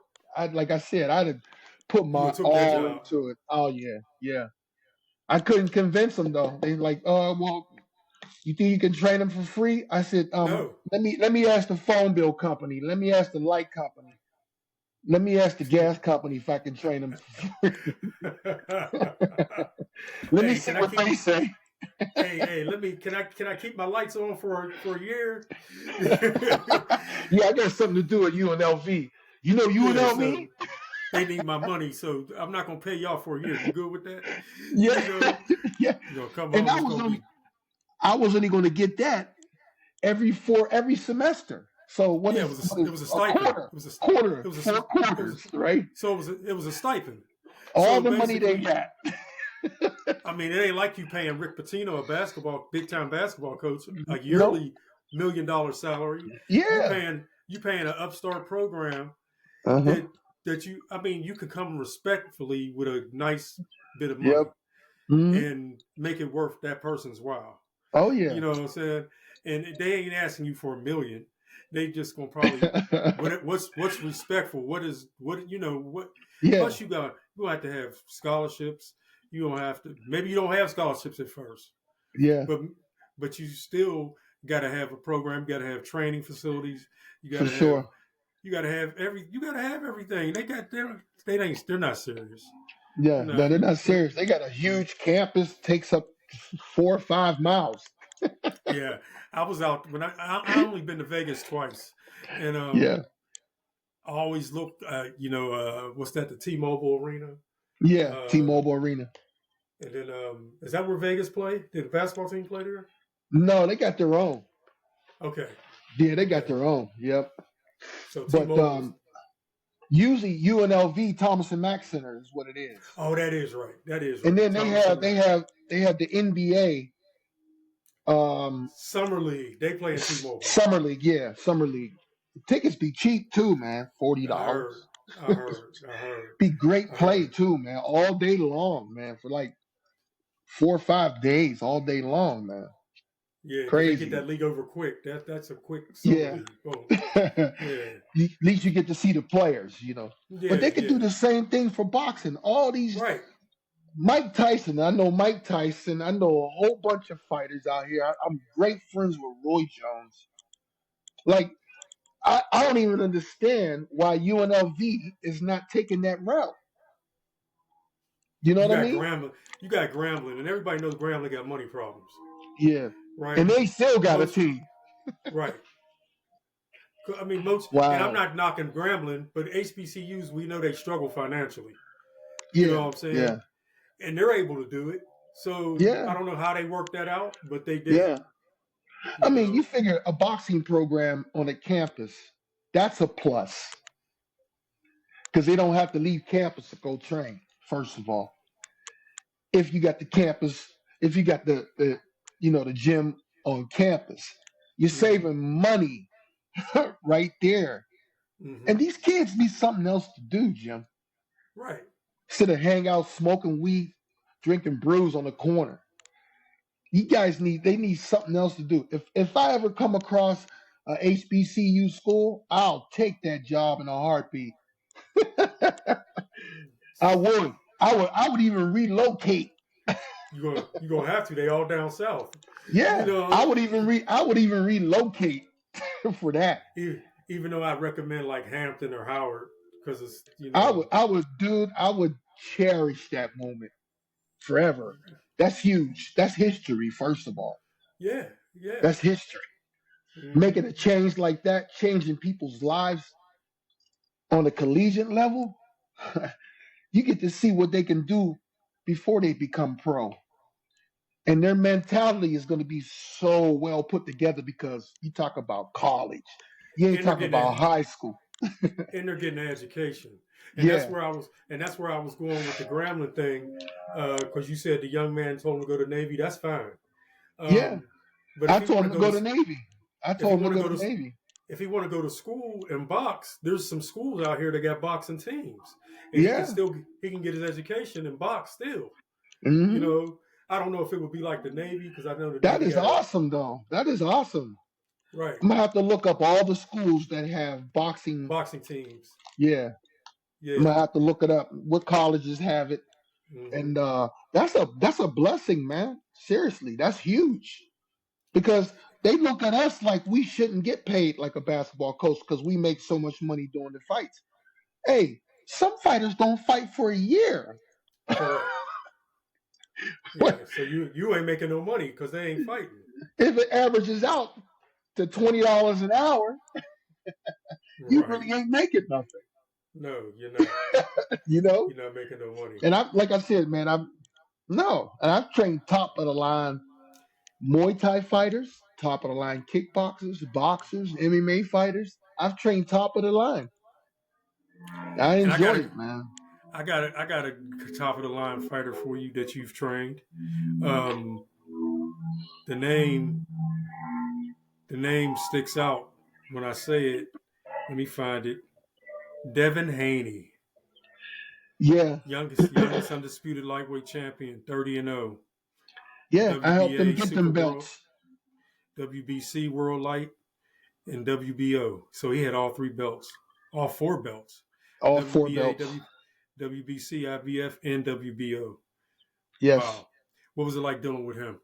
Like I said, I'd have put You my would took that all job. into it. Oh yeah, yeah. I couldn't convince them though. They like, well, you think you can train them for free? I said, No. let me ask the phone bill company. Let me ask the light company. Let me ask the gas company if I can train them for free. Let me Hey, see can I what keep they say. Hey, let me. Can I keep my lights on for a year? Yeah, I got something to do at UNLV. You know Yeah, UNLV? so they need my money, so I'm not gonna pay y'all for a year. You good with that? You Yeah, know, yeah. you gonna come And home. It's gonna be I was only going to get that every semester. So what yeah. is It was a a stipend. quarter? Quarter, It was a four it was quarters, right? so it was a stipend. All So the money they basically, got. I mean, it ain't like you paying Rick Pitino, a big time basketball coach, a No, yearly $1 million salary. yeah. You paying an upstart program Uh-huh. that I mean, you can come respectfully with a nice bit of Yep. money Hmm. and make it worth that person's while. Oh You yeah. know what I'm saying? And they ain't asking you for a million. They just gonna probably what's respectful. What you know what? Yeah. Plus you have to have scholarships. You don't have to. Maybe you don't have scholarships at first, Yeah. but you still got to have a program. You got to have training facilities. You got For to have sure. you got to have everything. They're not serious. Yeah. They're No, not. they're not serious. They got a huge campus, takes up 4 or 5 miles. Yeah, I was out when I only been to Vegas twice, and Yeah. I always look. What's that? The T-Mobile Arena. Yeah. Uh, T-Mobile Arena. and then is that where Vegas play? Did the basketball team play there? No, they got their own. Okay, Yeah, they got okay. their own. Yep. So But T-Mobile was. usually UNLV Thomas and Mack Center is what it is. Oh, that is right. That is And right. then Thomas and Mack. they have the NBA Summer League. They play in T-Mobile. summer league. Yeah, summer league. The tickets be cheap too, man. I $40. heard. I heard. I heard. Be great I play heard. too, man. All day long, man. For like 4 or 5 days, all day long, man. Yeah, because they get Crazy. that league over quick. That's a quick summer Yeah. league. Boom. At Yeah. least you get to see the players, you know. But Yeah. they could do Yeah. the same thing for boxing. All these Right. Mike Tyson, I know Mike Tyson. I know a whole bunch of fighters out here. I'm great friends with Roy Jones. Like, I don't even understand why UNLV is not taking that route. You know You what I got mean? Grambling. You got Grambling, and everybody knows Grambling got money problems, Yeah. right? And they still got a Most team. right. I mean, most, and I'm Wow. not knocking Grambling, but HBCUs we know they struggle financially. You know Yeah. what I'm saying? Yeah. And they're able to do it. So I Yeah. don't know how they worked that out, but they did. Yeah. I You mean, you know. figure a boxing program on a campus, that's a plus because they don't have to leave campus to go train, first of all. If you got the campus, if you got the gym on campus, you're Mm-hmm. saving money right there. Mm-hmm. And these kids need something else to do, Jim. Right. Instead of hang out smoking weed, drinking brews on the corner. You guys need something else to do. If I ever come across a HBCU school, I'll take that job in a heartbeat. I would. I would even relocate. You gonna have to. They all down south. You Yeah, know. I would even relocate for that. Even though I recommend like Hampton or Howard because it's Dude, I would cherish that moment forever. That's huge. That's history, first of all. yeah, yeah. That's history. Mm-hmm. Making a change like that, changing people's lives on a collegiate level, you get to see what they can do before they become pro. And their mentality is going to be so well put together because you talk about college. You ain't And they're talking getting about a, high school. and they're getting an education, Yeah. and that's where I was going with the Grambling thing, because you said the young man told him to go to Navy. That's fine. Yeah. Um, but I told him to go to Navy. I if he told him to want to go go to to Navy. if he want to go to school and box, there's some schools out here that got boxing teams, and Yeah. he can get his education and box still. You Hmm. know, I don't know if it would be like the Navy because I know the That Navy is got a awesome, though. That is awesome. right I'm gonna have to look up all the schools that have boxing. boxing teams. Yeah, I'm Yeah. gonna have to look it up. What colleges have it? Hmm. And that's a blessing, man. Seriously, that's huge because they look at us like we shouldn't get paid like a basketball coach because we make so much money during the fights. Hey, some fighters don't fight for a year. Correct. Yeah. So you ain't making no money because they ain't fighting. If it averages out to $20 an hour, you Right. really ain't making nothing. No, you're not. You know. You're not making no money. And like I said, man, and I've trained top of the line Muay Thai fighters, top of the line kickboxers, boxers, MMA fighters. I've trained top of the line. I And enjoy it, man. I got a top of the line fighter for you that you've trained. Um, the name the name sticks out when I say it. Let me find it. Devin Haney, Yeah, youngest undisputed lightweight champion, 30-0, yeah. I helped them WBA get Super them World, belts, WBC World Light, and WBO. So he had all three belts, all four belts: all four WBA, belts. WBC, IBF, and WBO. Yes. Wow, what was it like dealing with him?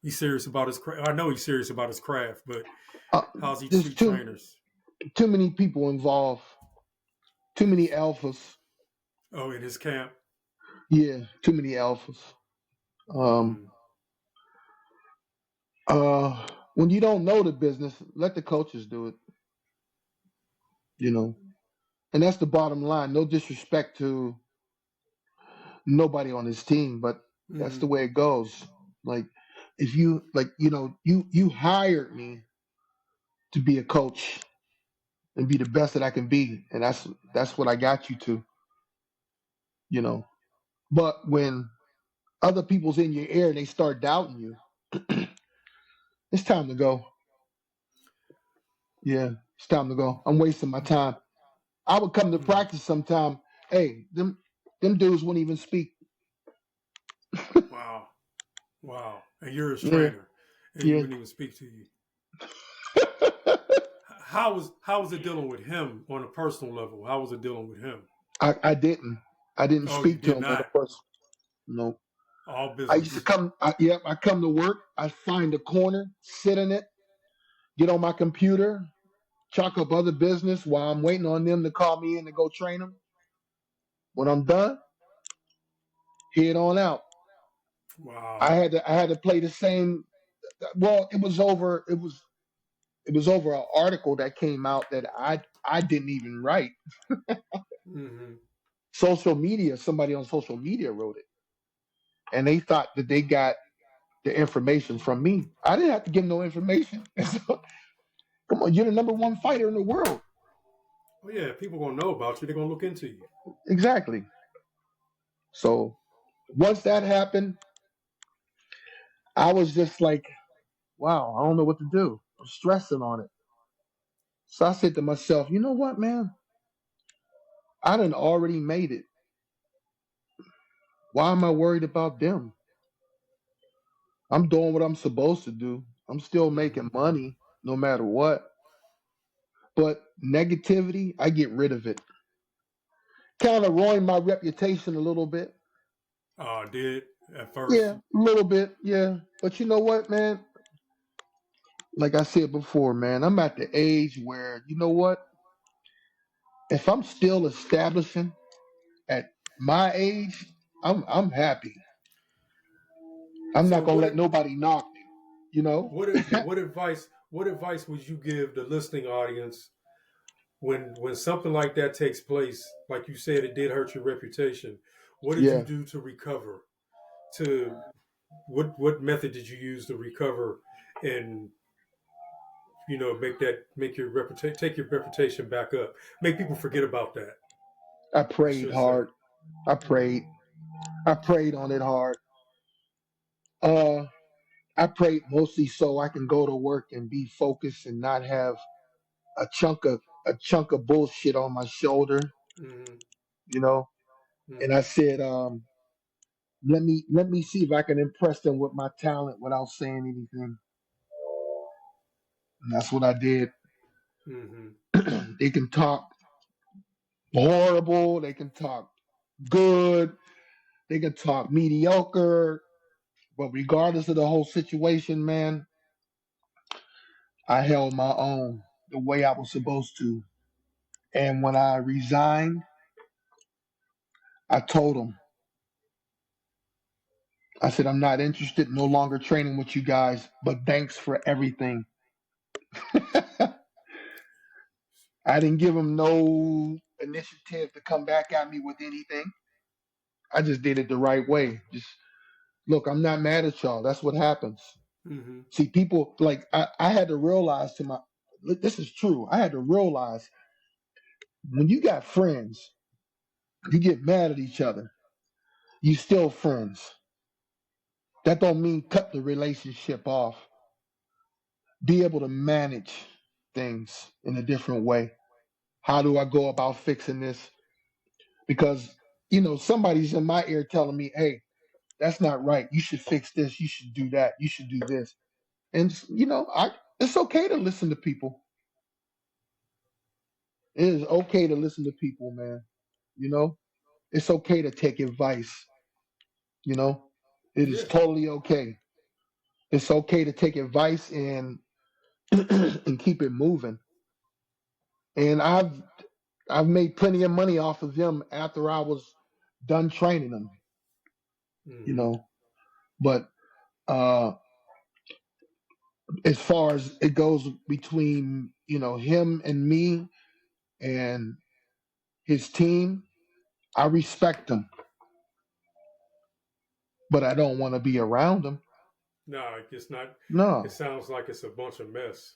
He's serious about his craft. I know he's serious about his craft, but Uh, how's he there's treat trainers? too many people involved. Too many alphas. Oh, in his camp. Yeah, too many alphas. Um, Mm-hmm. when you don't know the business, let the coaches do it. You know, and that's the bottom line. No disrespect to nobody on his team, but that's the Mm-hmm. way it goes. Like, if you like, you hired me to be a coach and be the best that I can be, and that's what I got you to. You know, but when other people's in your ear and they start doubting you, it's time to go. Yeah, it's time to go. I'm wasting my time. I would come to Mm-hmm. practice sometime. Hey, them dudes wouldn't even speak. Wow. Wow. And you're his Yeah, trainer, and he yeah. wouldn't even speak to you. How was it dealing with him on a personal level? How was it dealing with him? I didn't. I didn't Oh, you speak to did him on a not. person. No. All I used to business. come. I come to work. I find a corner, sit in it, get on my computer, chalk up other business while I'm waiting on them to call me in to go train them. When I'm done, head on out. Wow. I had to play the same. Well, it was over an article that came out that I didn't even write. Mm-hmm. Social media, somebody on social media wrote it, and they thought that they got the information from me. I didn't have to give them no information. So, come on, you're the number one fighter in the world. Oh yeah, people gonna know about you. They're gonna look into you. Exactly. So once that happened, I was just like, wow, I don't know what to do. I'm stressing on it. So I said to myself, you know what, man? I done already made it. Why am I worried about them? I'm doing what I'm supposed to do. I'm still Mm-hmm. making money no matter what. But negativity, I get rid of it. Kind of ruined my reputation a little bit. Oh, I did at first. Yeah, a little bit. Yeah. But you know what, man? Like I said before, man, I'm at the age where, you know what? If I'm still establishing at my age, I'm happy. I'm So not gonna let nobody knock me, you know? what advice would you give the listening audience when something like that takes place? Like you said, it did hurt your reputation. What did you Yeah, do to recover? To what method did you use to recover and make your reputation take your reputation back up, make people forget about that, I I prayed should say. hard. I Mm-hmm. prayed. I prayed on it hard. Uh I prayed mostly so I can go to work and be focused and not have a chunk of bullshit on my shoulder, Mm-hmm. you know. And I Mm-hmm. said, let me see if I can impress them with my talent without saying anything. And that's what I did. Mm-hmm. They can talk horrible, they can talk good, they can talk mediocre, but regardless of the whole situation, man, I held my own the way I was supposed to. And when I resigned, I told them, I said, I'm not interested, no longer training with you guys, but thanks for everything. I didn't give him no initiative to come back at me with anything. I just did it the right way. Just look, I'm not mad at y'all. That's what happens. Mm-hmm. See, people like I had to realize this is true. I had to realize when you got friends, you get mad at each other. You still friends. That don't mean cut the relationship off. Be able to manage things in a different way. How do I go about fixing this? Because somebody's in my ear telling me, "Hey, that's not right. You should fix this. You should do that. You should do this." And it's okay to listen to people. It is okay to listen to people, man. You know, it's okay to take advice. You know, it is Yeah. totally okay. It's okay to take advice and and keep it moving. And I've made plenty of money off of them after I was done training them. You Mm-hmm. know, but uh, as far as it goes between him and me and his team, I respect him, but I don't want to be around him. No, it's not. No, It sounds like it's a bunch of mess.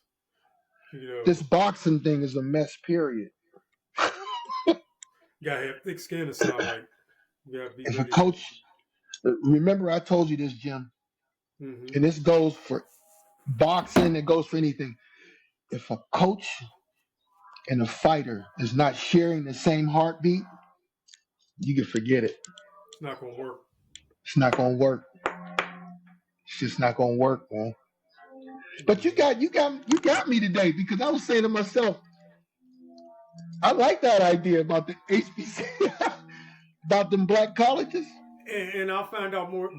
You know, this boxing thing is a mess. Period. you gotta have thick skin. It sound like you gotta be If a ready to. coach, remember I told you this, Jim, Mm-hmm. and this goes for boxing. It goes for anything. If a coach and a fighter is not sharing the same heartbeat, you can forget it. It's not gonna work. It's not gonna work. It's just not gonna work, man. But you Mm-hmm. got me today because I was saying to myself, I like that idea about the HBC, about them black colleges. And I'll find out more.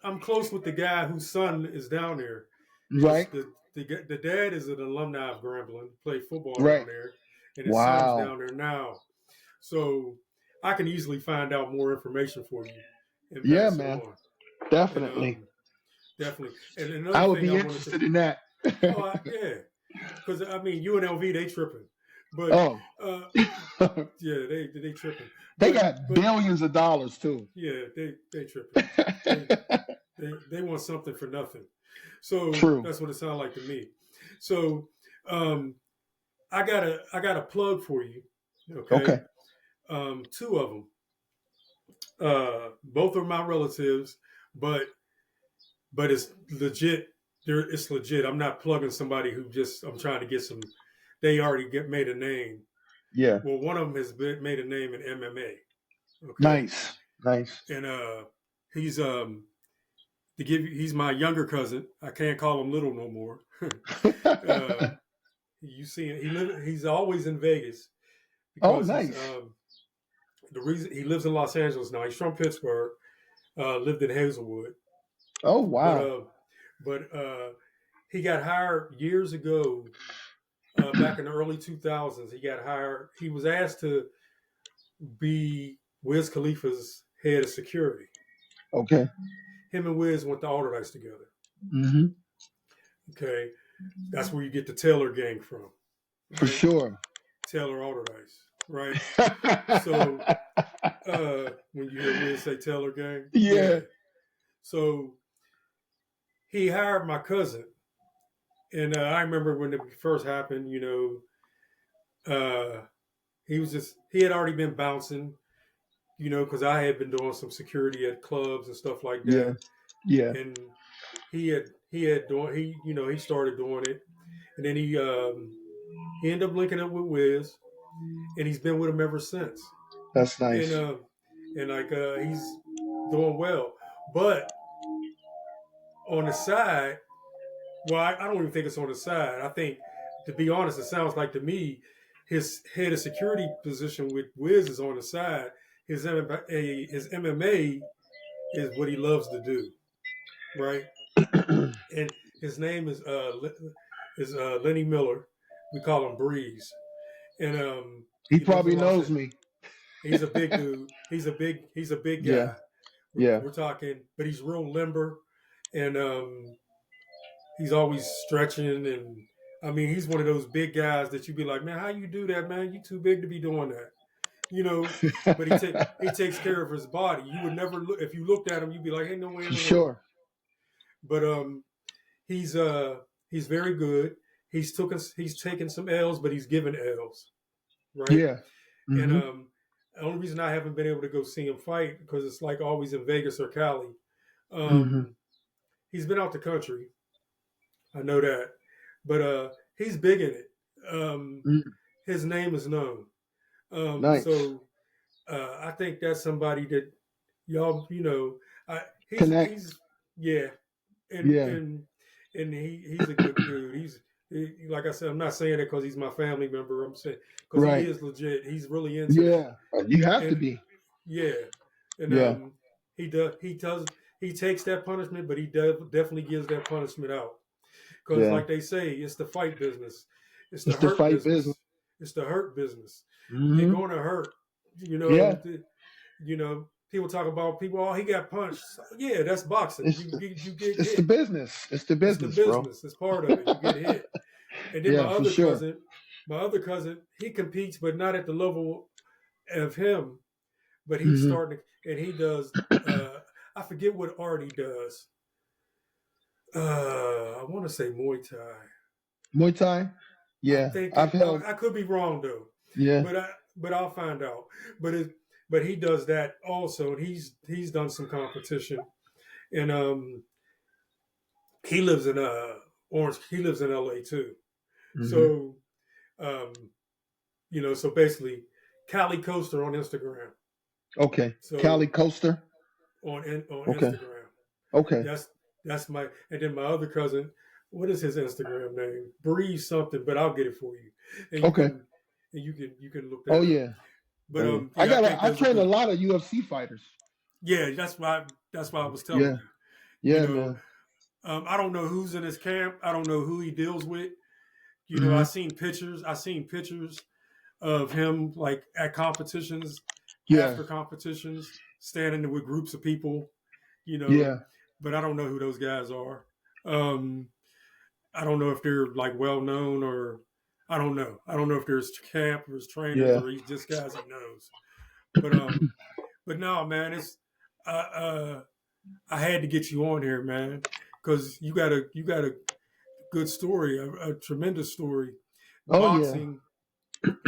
I'm close with the guy whose son is down there. Right, The dad is an alumni of Grambling, played football right. down there, and his son's Wow. down there now. So I can easily find out more information for you and Yeah, pass it man. on. And Definitely. definitely. And I another would thing I be wanted to, interested in that. yeah, because I mean UNLV they tripping, but Oh. yeah they tripping, They but got billions of dollars too. yeah they tripping. They they want something for nothing. So True. that's what it sounds like to me. So um, I got a plug for you. Okay, Okay. two of them. Both are my relatives, but it's legit. It's legit. I'm not plugging somebody who just I'm trying to get some. They already made a name. Yeah. Well, one of them has made a name in MMA. Okay, Nice. Nice. and he's he's my younger cousin. I can't call him little no more. You see, he's always in Vegas Oh, because he's nice. the reason he lives in Los Angeles now. He's from Pittsburgh, lived in Hazelwood, Oh, but wow. he got hired years ago. Back in the early 2000s, he got hired. He was asked to be Wiz Khalifa's head of security. Okay. Him and Wiz went to Alderdice together. Mm-hmm. Okay, that's where you get the Taylor gang from, For right? sure. Taylor Alderdice, right? So when you hear Wiz say Taylor gang, yeah. Yeah. So he hired my cousin, and I remember when it first happened. He had already been bouncing, because I had been doing some security at clubs and stuff like Yeah. that, Yeah. and he started doing it, and then he ended up linking up with Wiz, and he's been with him ever since, That's and nice. he's doing well, but on the side, well, I don't even think it's on the side. I think, to be honest, it sounds like to me his head of security position with Wiz is on the side. His MMA is what he loves to do, right? And his name is Lenny Miller. We call him Breeze, and He he lives in probably Los knows Angeles. me. He's a big dude. He's a big Yeah. guy. Yeah. We're talking, but he's real limber, and he's always stretching, and I mean, he's one of those big guys that you'd be like, man, how you do that, man? You too big to be doing that, you know. But he takes care of his body. You would never look if you looked at him, you'd be like, hey, no way in For the world. sure. But he's very good. He's taken some L's, but he's given L's, right? Yeah. And Hmm. the only reason I haven't been able to go see him fight because it's like always in Vegas or Cali. Hmm. He's been out the country. I know that, but he's big in it. Hmm. His name is known. Nice. So I think that's somebody that y'all, Connect. he's yeah, and Yeah. and and he's a good dude. Like I said, I'm not saying it because he's my family member. I'm saying because he Right. is legit. He's really into that, Yeah. You have to and be. yeah, and Yeah. he takes that punishment, but he definitely gives that punishment out because, Yeah. like they say, it's the fight business, it's the It's the hurt fight business. business, it's the hurt business. You're Hmm. going to hurt, you know. Yeah. People talk about people. Oh, he got punched. Yeah, that's boxing. It's the, You get it's the hit. business. It's the It's the business, bro. business. It's part of it. You get hit. And then Yeah, for sure. my other cousin, he competes, but not at the level of him. But he's Hmm. starting, and he does. I forget what art he does. I want to say Muay Thai. Muay Thai. I Yeah. think I've held. I could be wrong though, Yeah. but I'll find out. But he does that also, and he's done some competition, and he lives in Orange. He lives in L.A. too. Hmm. So so basically, Cali Coaster on Instagram. Okay. Cali So Coaster. on Okay. Instagram. Okay. That's my and then my other cousin. What is his Instagram name? Breeze something, but I'll get it for you, and Okay. you can look Oh that up. yeah. Oh But yeah. yeah, I think I those are train a good. lot of UFC fighters. Yeah, that's why I was telling Yeah. you. You Yeah, know, man. I don't know who's in his camp. I don't know who he deals with. Hmm. I seen pictures of him like at competitions, Yeah. after competitions, standing with groups of people. You know, Yeah. but I don't know who those guys are. Um, I don't know if they're like well known or I don't know. I don't know if there's camp or his trainers Yeah. or he's just guys he knows. But but no, man, it's I had to get you on here, man, because you got a good story, a tremendous story. Oh yeah.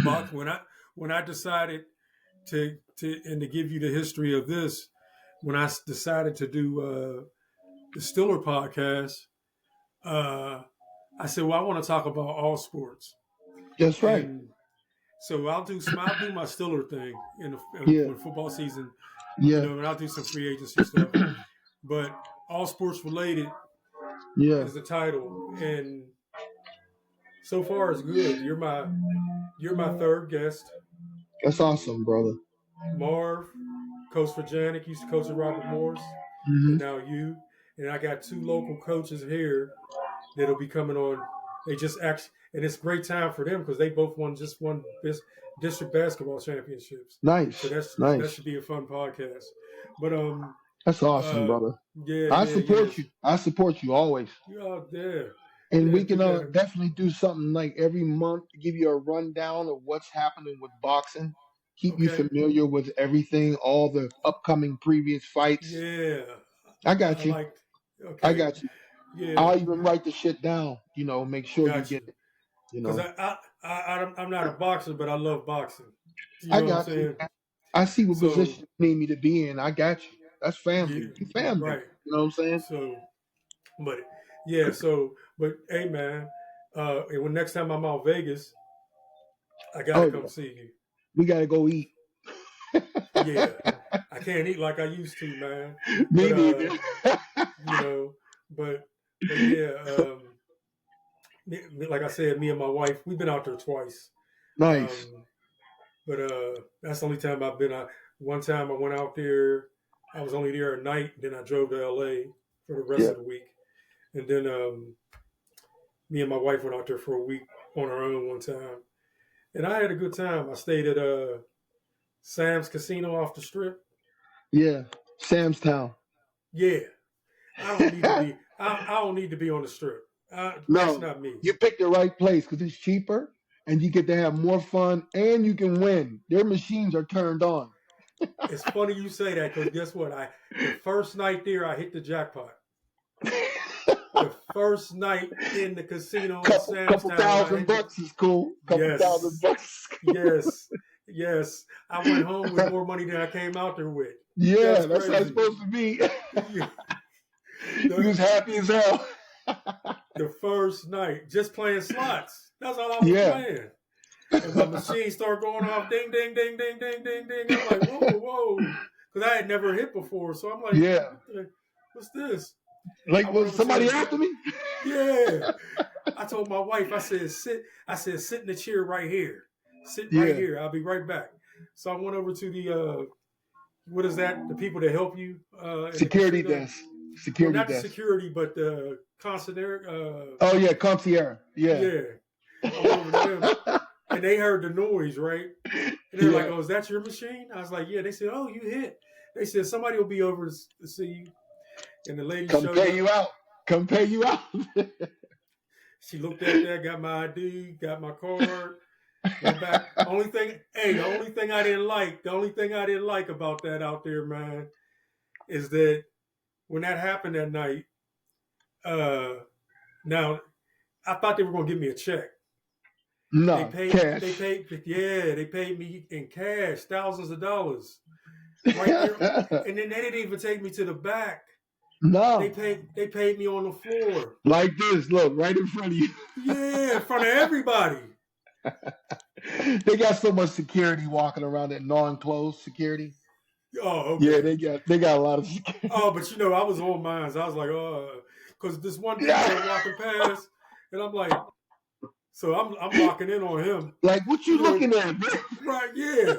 Boxing, when I decided to give you the history of this, when I decided to do the Stiller podcast, uh, I said, well, I want to talk about all sports, That's right. and so I'll do my Stiller thing Yeah. when football season, Yeah. and I'll do some free agency stuff. But all sports related Yeah. is the title, and so far it's good. You're my third guest. That's awesome, brother. Marv, Coach for Janik, used to coach at Robert Morris, and Hmm. now you. And I got two local coaches here that'll be coming on. They just actually, and it's a great time for them because they both won district basketball championships. So Nice. that Nice. should be a fun podcast. But That's awesome, uh, brother. yeah, I yeah, support yes. you. I support you always. You're out there. And Yeah, we do can that. definitely do something like every month to give you a rundown of what's happening with boxing. Keep you Okay. familiar with everything, all the upcoming previous fights. Yeah, I I got you. like. I Okay. got you. Yeah, I'll even write the shit down. Make sure you got get you. it. Because I'm not a boxer, but I love boxing. You I know what I'm got you. saying? I see what So position you need me to be in. I got you. That's family. yeah, You family. right. You know what I'm saying? So, but yeah. So, but hey, man. And when next time I'm out Vegas, I got to Oh come yeah. see you. We gotta go eat. Yeah, I can't eat like I used to, man. But Me neither. you know, but yeah. Like I said, me and my wife, we've been out there twice. Nice. Um, but that's the only time I've been out. One time I went out there. I was only there at night. Then I drove to LA for the rest Yeah. of the week. And then me and my wife went out there for a week on our own one time. And I had a good time. I stayed at Sam's Casino off the strip. Yeah. Sam's Town. Yeah, I don't need to be. I don't need to be on the strip. That's No, not me. you picked the right place because it's cheaper and you get to have more fun and you can win. Their machines are turned on. It's funny you say that because guess what? The first night there, I hit the jackpot. The first night in the casino in Sam's couple Town, thousand bucks is cool. Couple thousand bucks. Yes. I went home with more money than I came out there with. Yeah, that's how it's supposed to be. You was happy as hell. The first night, just playing slots. That's all I was playing. And my machine started going off, ding, ding, ding, ding, ding, ding, ding. I'm like, whoa. Because I had never hit before. So I'm like, what's this? Like, was somebody after me? Yeah. I told my wife, I said, sit in the chair right here. Sit right here. I'll be right back. So I went over to the, what is that? The people that help you? Security desk. Security not desk. The security, but the concierge. Concierge. Yeah. I went over to them, and they heard the noise, right? And they're like, oh, is that your machine? I was like, yeah. They said, oh, you hit. They said, somebody will be over to see you. And the lady Come pay you out. She looked at that, got my ID, got my card, went back. The only thing I didn't like about that out there, man, is that when that happened that night, now I thought they were gonna give me a check. No, cash. They paid me in cash, thousands of dollars. Right there. And then they didn't even take me to the back. No. They paid me on the floor. Like this, look, right in front of you. Yeah, in front of everybody. They got so much security walking around, that non-closed security. Oh, okay. Yeah, they got a lot of security. Oh, but I was on mine. So I was like, because this one dude was walking past, and I'm like, so I'm locking in on him. Like, what you looking at, man? Right, yeah.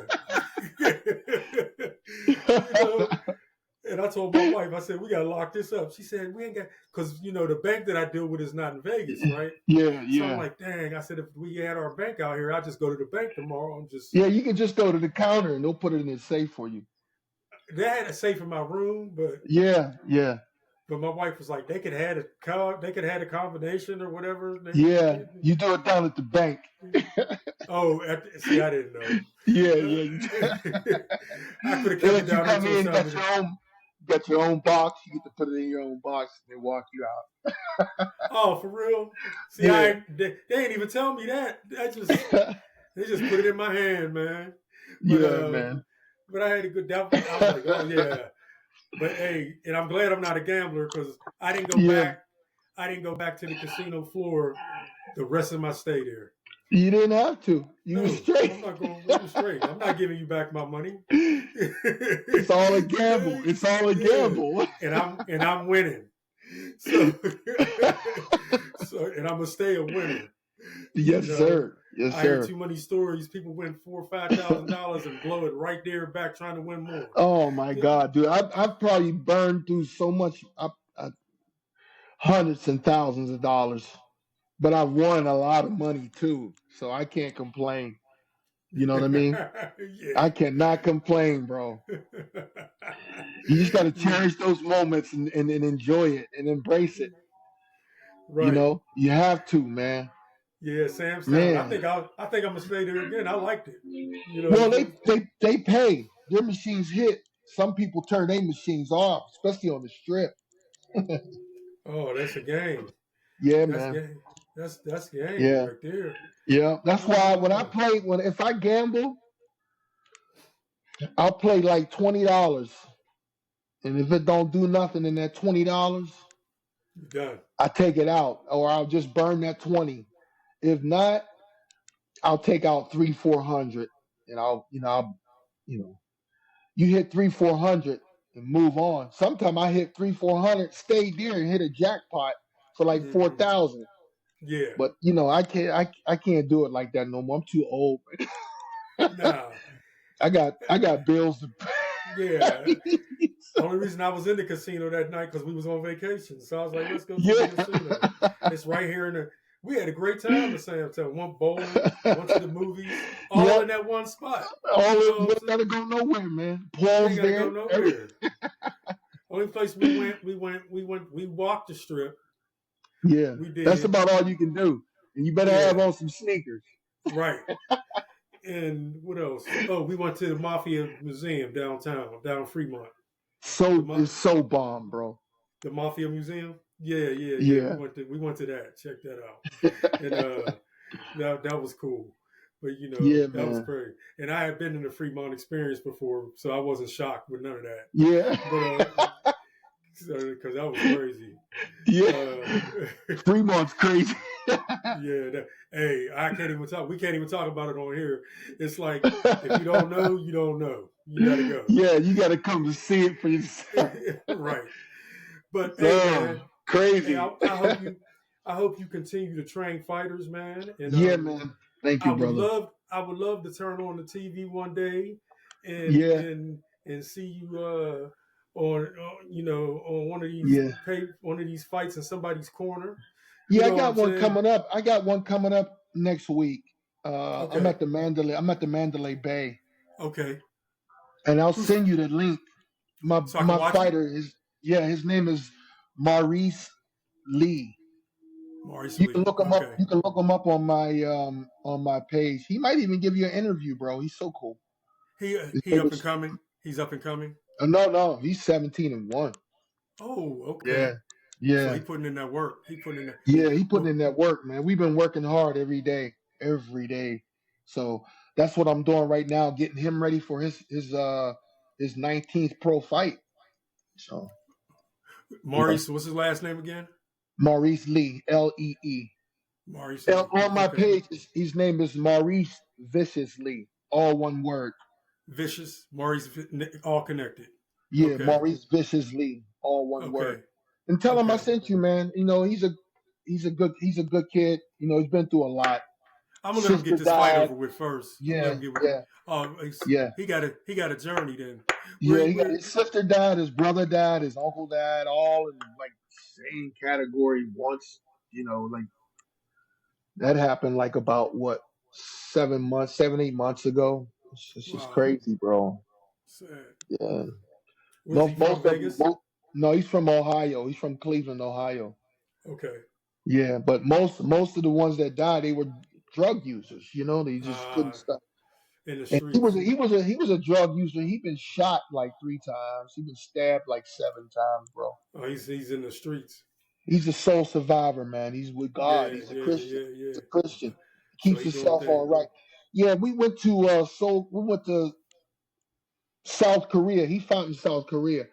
And I told my wife, I said, we got to lock this up. She said, we ain't got, because, the bank that I deal with is not in Vegas, right? Yeah. So I'm like, dang, I said, if we had our bank out here, I'll just go to the bank tomorrow and just. Yeah, you can just go to the counter and they'll put it in the safe for you. They had a safe in my room, but. Yeah. But my wife was like, they could have a combination or whatever. You do it down at the bank. Oh, see, I didn't know. Yeah. I could have kept it down. You come in, got your own box. You get to put it in your own box, and they walk you out. Oh, for real? See, they ain't even tell me that. They just put it in my hand, man. But, man. But I had a good doubt. I was like, oh yeah. But hey, and I'm glad I'm not a gambler because I didn't go back. I didn't go back to the casino floor the rest of my stay there. You didn't have to. You were straight. I'm not going straight. I'm not giving you back my money. It's all a gamble. It's all a gamble. And I'm winning. So and I'm gonna stay a winner. Yes, sir. Yes, I hear too many stories. People win $4,000 or $5,000 and blow it right there back trying to win more. Oh my God, dude! I've probably burned through so much, hundreds and thousands of dollars, but I've won a lot of money too, so I can't complain. You know what I mean? I cannot complain, bro. You just got to cherish those moments and enjoy it and embrace it. Right. You have to, man. Yeah, Sam's Town. I think I'm gonna stay there again. I liked it. Well, they pay. Their machines hit. Some people turn their machines off, especially on the strip. Oh, that's a game. Yeah, man. Game. That's game right there. Yeah, that's why if I gamble, I'll play like $20, and if it don't do nothing in that $20, done. I take it out, or I'll just burn that 20. If not, I'll take out 300-400, and you hit 300-400 and move on. Sometimes I hit 300-400, stay there and hit a jackpot for like 4,000. Yeah, but I can't do it like that no more. I'm too old. Nah, I got bills to pay. Yeah. The only reason I was in the casino that night because we was on vacation, so I was like, let's go to the casino. It's right here we had a great time in Sam's Town. One bowling, went to the movies, all in that one spot. All gotta go nowhere, man. Paul's there. Go nowhere. Only place we walked the strip. Yeah, We that's did. about all you can do. And you better have Yeah, on some sneakers. right. And what else? Oh, we went to the Mafia Museum downtown, down Fremont. The It's so bomb, bro. the Mafia Museum. Yeah, yeah, yeah. Yeah. We went to that. Check that out. And that was cool. But Yeah, that was man. crazy. And I had been in the Fremont experience before, so I wasn't shocked with none of that. Yeah. But because that was crazy. Yeah. Uh, Fremont's crazy. yeah. Hey, I can't even talk. We can't even talk about it on here. It's like if you don't know, you don't know. You got to go. Yeah, you got to come to see it for yourself. Right. But hey, Damn, man. Hey, crazy. I hope you continue to train fighters, man. And Yeah, man. Thank you, brother. I would love to turn on the TV one day and Yeah, see you on yeah. one of these fights in somebody's corner. You Yeah, I know what got I'm one saying? coming up. I got one coming up next week. I'm Okay. at the Mandalay. I'm at the Mandalay Bay, Okay. and I'll Who's send you the link. My so I can my watch it? fighter is his name is Maurice Lee. Maurice You can Lee. look him up. Okay. You can look him up on my page. He might even give you an interview, bro. He's so cool. His He name up and is, coming. He's up and coming. no, he's 17-1. Oh, Yeah, okay. So he yeah, putting in that work. He putting in that. yeah. He putting Well, in that work, man. We've been working hard every day. So that's what I'm doing right now, getting him ready for his 19th pro fight. So you know, Maurice, what's his last name again? Maurice Lee, Lee. Maurice Lee. On my Okay. page, his name is Maurice Vicious Lee, all one word. Vicious. Maurice, all connected. Yeah, Okay. Maurice Vicious Lee, all one word. Okay. And tell him I Okay. sent you, man. He's a good kid. He's been through a lot. I'm gonna let him get Sister this fight died. over with first. I'm gonna let Yeah, him get with. yeah, Oh, yeah, he got a journey then. yeah. He got Where his sister died, his brother died, his uncle died, all in like same category once. Like that happened like about what 7, 8 months ago. It's just wow, crazy, bro. sad. Yeah. Was he from Most of them. Vegas? No, he's from Ohio. He's from Cleveland, Ohio. Okay. Yeah, but most of the ones that died, they were drug users. They just couldn't Uh, stop. in the And he was streets. a drug user. He been shot like 3 times. He been stabbed like 7 times, bro. Oh, he's in the streets. He's a soul survivor, man. He's with God. Yeah, He's a yeah, Christian. yeah, He's yeah. a Christian. So Keeps he doing himself all things. right. Yeah, we went to South Korea. He fought in South Korea.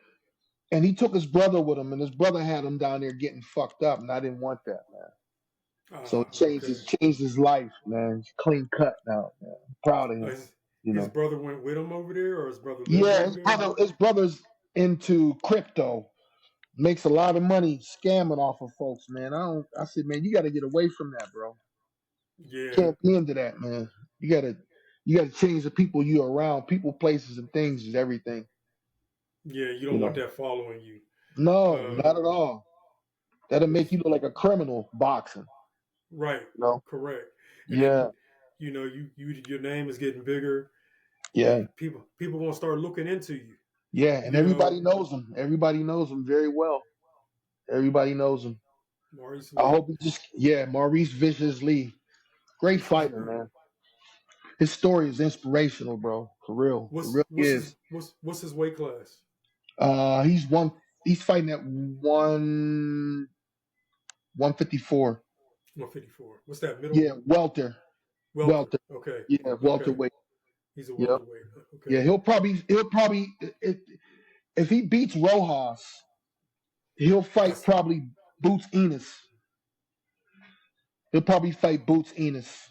And he took his brother with him, and his brother had him down there getting fucked up, and I didn't want that, man. So it Okay. changed his life, man. He's clean cut now, man. I'm proud of him. You His know. brother went with him over there, or his brother lives Yeah, over there. his brother's into crypto, makes a lot of money scamming off of folks, man. I said, man, you got to get away from that, bro. Yeah, Can't be into that, man. You gotta change the people you're around. People, places, and things is everything. yeah. You You don't want know. that following you. No, Uh, not at all. That'll make you look like a criminal boxing. right. No. Correct. And Yeah. then your name is getting bigger, Yeah. and people gonna start looking into you. Yeah. And You everybody know, knows him. Everybody knows him very well. Everybody knows him. Maurice I Lee. hope Maurice Vicious Lee. Great Vicious fighter, Lee. man. His story is inspirational, bro. For real. It really is. What's his weight class? He's fighting at 154. 154. What's that middle? Yeah, welter. Welter. Welter. Okay. Yeah, Okay. welterweight. He's a Yeah. welterweight. Yeah, Okay. he'll probably if he beats Rojas, he'll fight That's probably Boots Enos. He'll probably fight Boots Enos.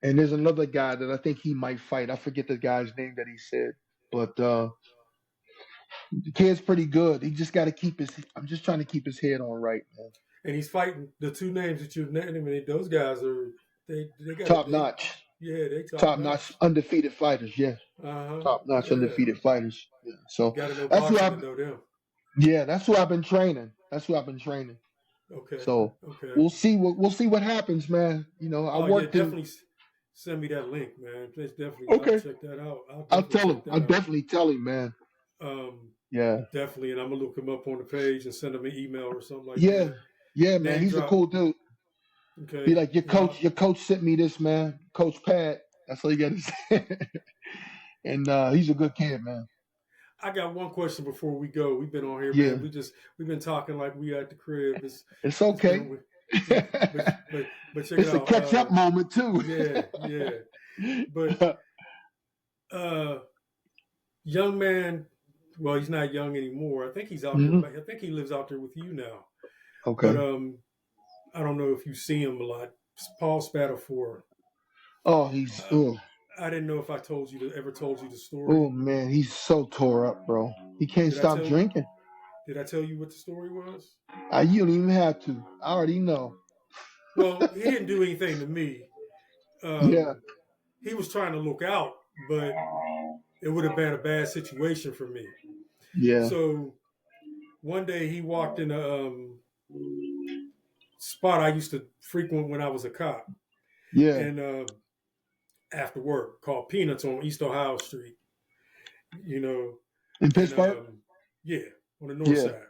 And there's another guy that I think he might fight. I forget the guy's name that he said. But the kid's pretty good. He just gotta I'm just trying to keep his head on right, man. and he's fighting the two names that you're naming. Those guys are they got it. Top notch. They top Top notch notch. undefeated fighters, yeah. Top notch Yeah. undefeated fighters. Yeah. So Got to know that's boxing to know them. that's who I've been training. That's who I've been training. Okay. So Okay. we'll see what happens, man. I Oh yeah, worked in. definitely send me that link, man. Please definitely. I'll Okay, check that out. I'll I'll definitely tell check him. I'll that out. definitely tell him, man. Yeah. Definitely. And I'm gonna look him up on the page and send him an email or something like Yeah. that. Yeah, man. Name He's a drop. cool dude. Be Okay. like, your Yeah. coach sent me this, man. Coach Pat. That's all you gotta say. And he's a good kid, man. I got one question before we go. We've been on here, man. Yeah. We've been talking like we at the crib. It's It's okay. been but check it It's a out. catch up moment too. Yeah. But young man, well, he's not young anymore. I think he's out there. Hmm. I think he lives out there with you now. But Okay. I don't know if you see him a lot. Paul Spatafor. Oh, he's I didn't know if I ever told you the oh story. man, he's so tore up, bro. He can't Did I stop tell you? drinking. Did I tell you what the story was? You don't even have to. I already know. Well, he didn't do anything to me. Yeah. He was trying to look out, but it would have been a bad situation for me. Yeah. So one day he walked in a spot I used to frequent when I was a cop, Yeah. and after work called Peanuts on East Ohio Street. You know, In and Pittsburgh? yeah, on the north Yeah. side,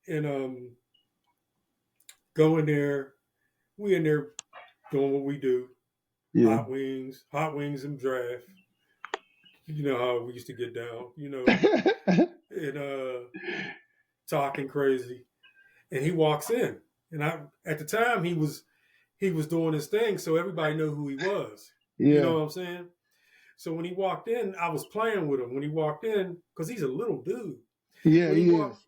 and go in there. We in there doing what we do. Yeah. Hot wings and draft. You know how we used to get down. And talking crazy. And he walks in, and at the time he was doing his thing, so everybody knew who he was. You know Yeah. what I'm saying? So when he walked in, I was playing with him. When he walked in, because he's a little dude. Yeah, When he he walked is.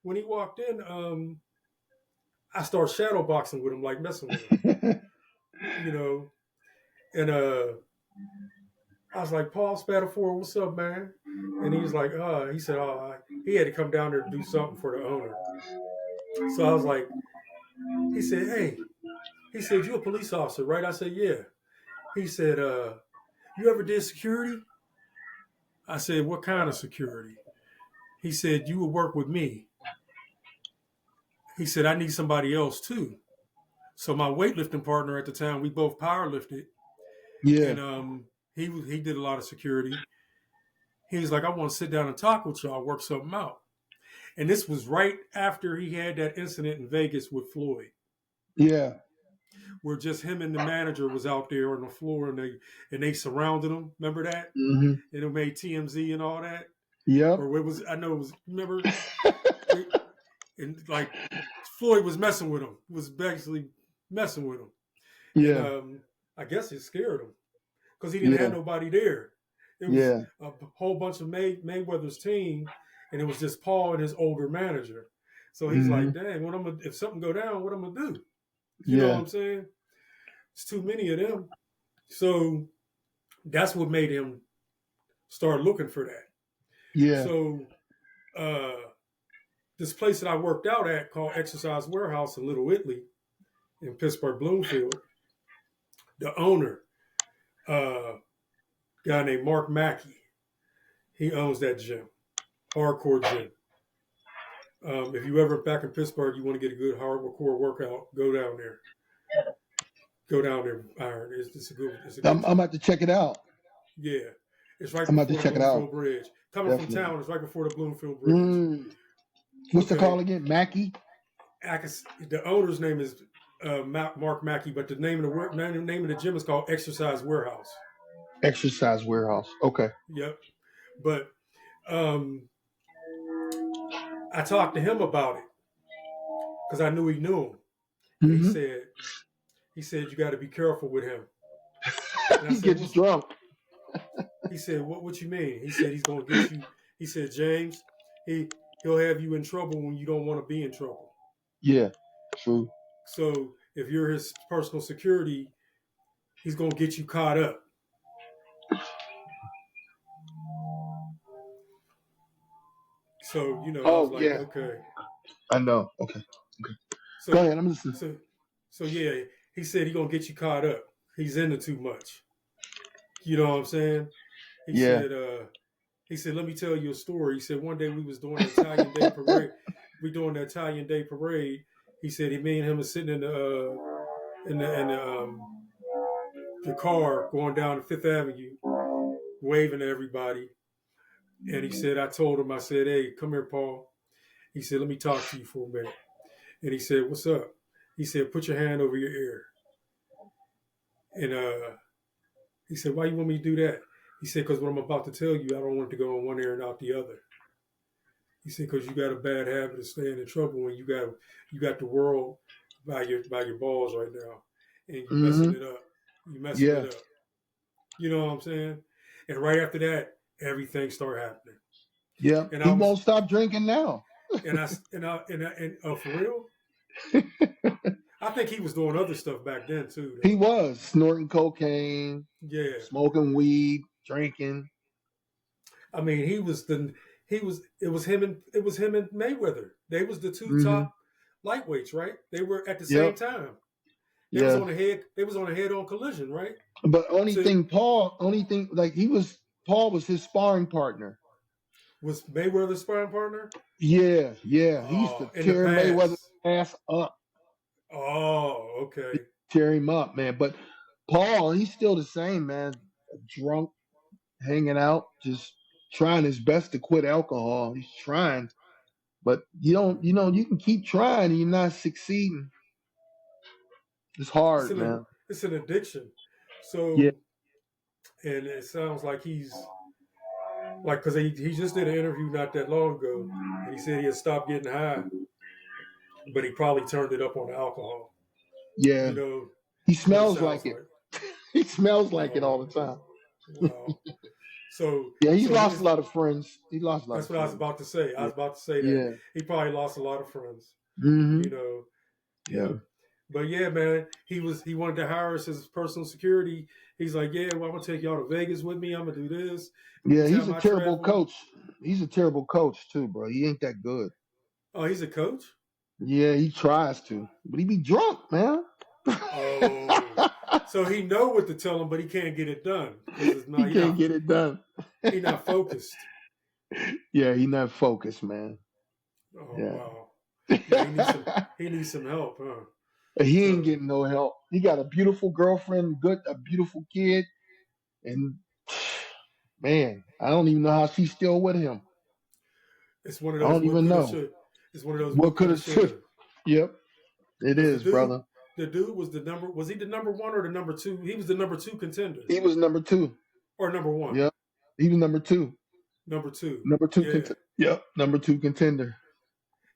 when he walked in, I started shadow boxing with him, like messing with him. You know, and I was like, Paul Spatafor, what's up, man? And he was like, he said, he had to come down there to do something for the owner. So I was like, he said, hey, he said, you a police officer, right? I said, yeah. He said, you ever did security? I said, what kind of security? He said, you would work with me. He said, I need somebody else too. So my weightlifting partner at the time, we both power lifted, Yeah. and he did a lot of security. He was like, I want to sit down and talk with y'all, work something out. And this was right after he had that incident in Vegas with Floyd, Yeah. where just him and the manager was out there on the floor, and they surrounded him. Remember that? Hmm. And it made TMZ and all that. Yep. Or it was, I know it was. Remember, and like Floyd was messing with him. Was basically messing with him, and Yeah. I guess it scared him because he didn't have Yeah. nobody there. It was Yeah. a whole bunch of Mayweather's team, and it was just Paul and his older manager. So he's Hmm. like, "Dang, if something go down, what I'm gonna do?" You know what Yeah. I'm saying? It's too many of them. So that's what made him start looking for that. Yeah. So this place that I worked out at called Exercise Warehouse in Little Italy in Pittsburgh Bloomfield, the owner, uh, guy named Mark Mackey, he owns that gym, hardcore gym. If you ever back in Pittsburgh, you want to get a good hardcore workout, go down there. Go down there, Iron. It's a good I'm gym. about to check it out. Yeah, it's right I'm about to before the check it out. Bloomfield Bridge. Coming from Definitely. town, it's right before the Bloomfield Bridge. Mm. What's the Okay, call again? Mackie? the owner's name is Mark Mackey, but the name of the gym is called Exercise Warehouse. Exercise Warehouse. Okay. Yep. But um, I talked to him about it because I knew he knew him, and Hmm. he said you got to be careful with him. And I He said, gets what's? drunk. He said, what you mean? He said he's gonna get you. He said, James, he'll have you in trouble when you don't want to be in trouble. Yeah. True. So if you're his personal security, he's gonna get you caught up. So I was Oh like, yeah. okay. I know. Okay. Okay. Go So ahead. I'm listening. so yeah, he said he's gonna get you caught up. He's into too much. You know what I'm saying? He Yeah. said, let me tell you a story. He said one day we was doing the Italian Day parade. We doing the Italian Day parade. He said me and him was sitting in the car going down Fifth Avenue, waving to everybody. And he said, I told him, I said, hey, come here, Paul. He said, let me talk to you for a minute. And he said, what's up? He said, put your hand over your ear. And he said, why you want me to do that? He said, because what I'm about to tell you, I don't want it to go in one ear and out the other. He said, because you got a bad habit of staying in trouble when you got the world by your balls right now, and you messing Mm-hmm. it up. You messing Yeah. it up. You know what I'm saying? And right after that, everything started happening. Yeah. And I He was, won't stop drinking now. and for real, I think he was doing other stuff back then too, He though. was snorting cocaine, Yeah, smoking weed, drinking. I mean, it was him and Mayweather. They was the two Mm-hmm. top lightweights, right? They were at the same Yep. time. They was Yeah. on a head. They was on a head-on collision, right? But So Paul was his sparring partner. was Mayweather's sparring partner? Yeah, yeah. He used to Oh, in the tear Mayweather's past. ass up, Oh, okay. tear him up, man. But Paul, he's still the same, man. Drunk, hanging out, just trying his best to quit alcohol. He's trying, but you can keep trying and you're not succeeding. It's It's hard, an man. it's an addiction. Yeah, So, and it sounds like he's like because he just did an interview not that long ago, and he said he had stopped getting high, but he probably turned it up on the alcohol. yeah. You know, He is what it smells like sounds it. like. He smells like it Oh, all the time. wow. So Yeah, he's so lost a his lot of friends. He lost a lot that's of what I was friends. about to say. I Yeah, was about to say that yeah. he probably lost a lot of friends. You Mm-hmm. know, Yeah, yeah. But yeah, man, he wanted to hire us as personal security. He's like, yeah, well, I'm gonna take y'all to Vegas with me. I'm gonna do this. yeah. He's Anytime a I terrible travel. coach. He's a terrible coach too, bro. He ain't that good. Oh, he's a coach. Yeah, he tries to, but he be drunk, man. Oh, so he know what to tell him, but he can't get it done because it's not He can't get it done. he not focused. Yeah, he not focused, man. Oh Yeah. wow, yeah, he needs some help, huh? He ain't So getting no help. He got a beautiful girlfriend, a beautiful kid, and man, I don't even know how she's still with him. it's one of I those don't what even coulda know should. It's one of those what what could coulda have should. shoulda. Yep, it Because is, brother. the dude was the number. Was he the number one or the number two? He was the number two contender He was number two. or number one. Yep, he was number two. Number two. Number two Yeah, contender. Yep, number two contender.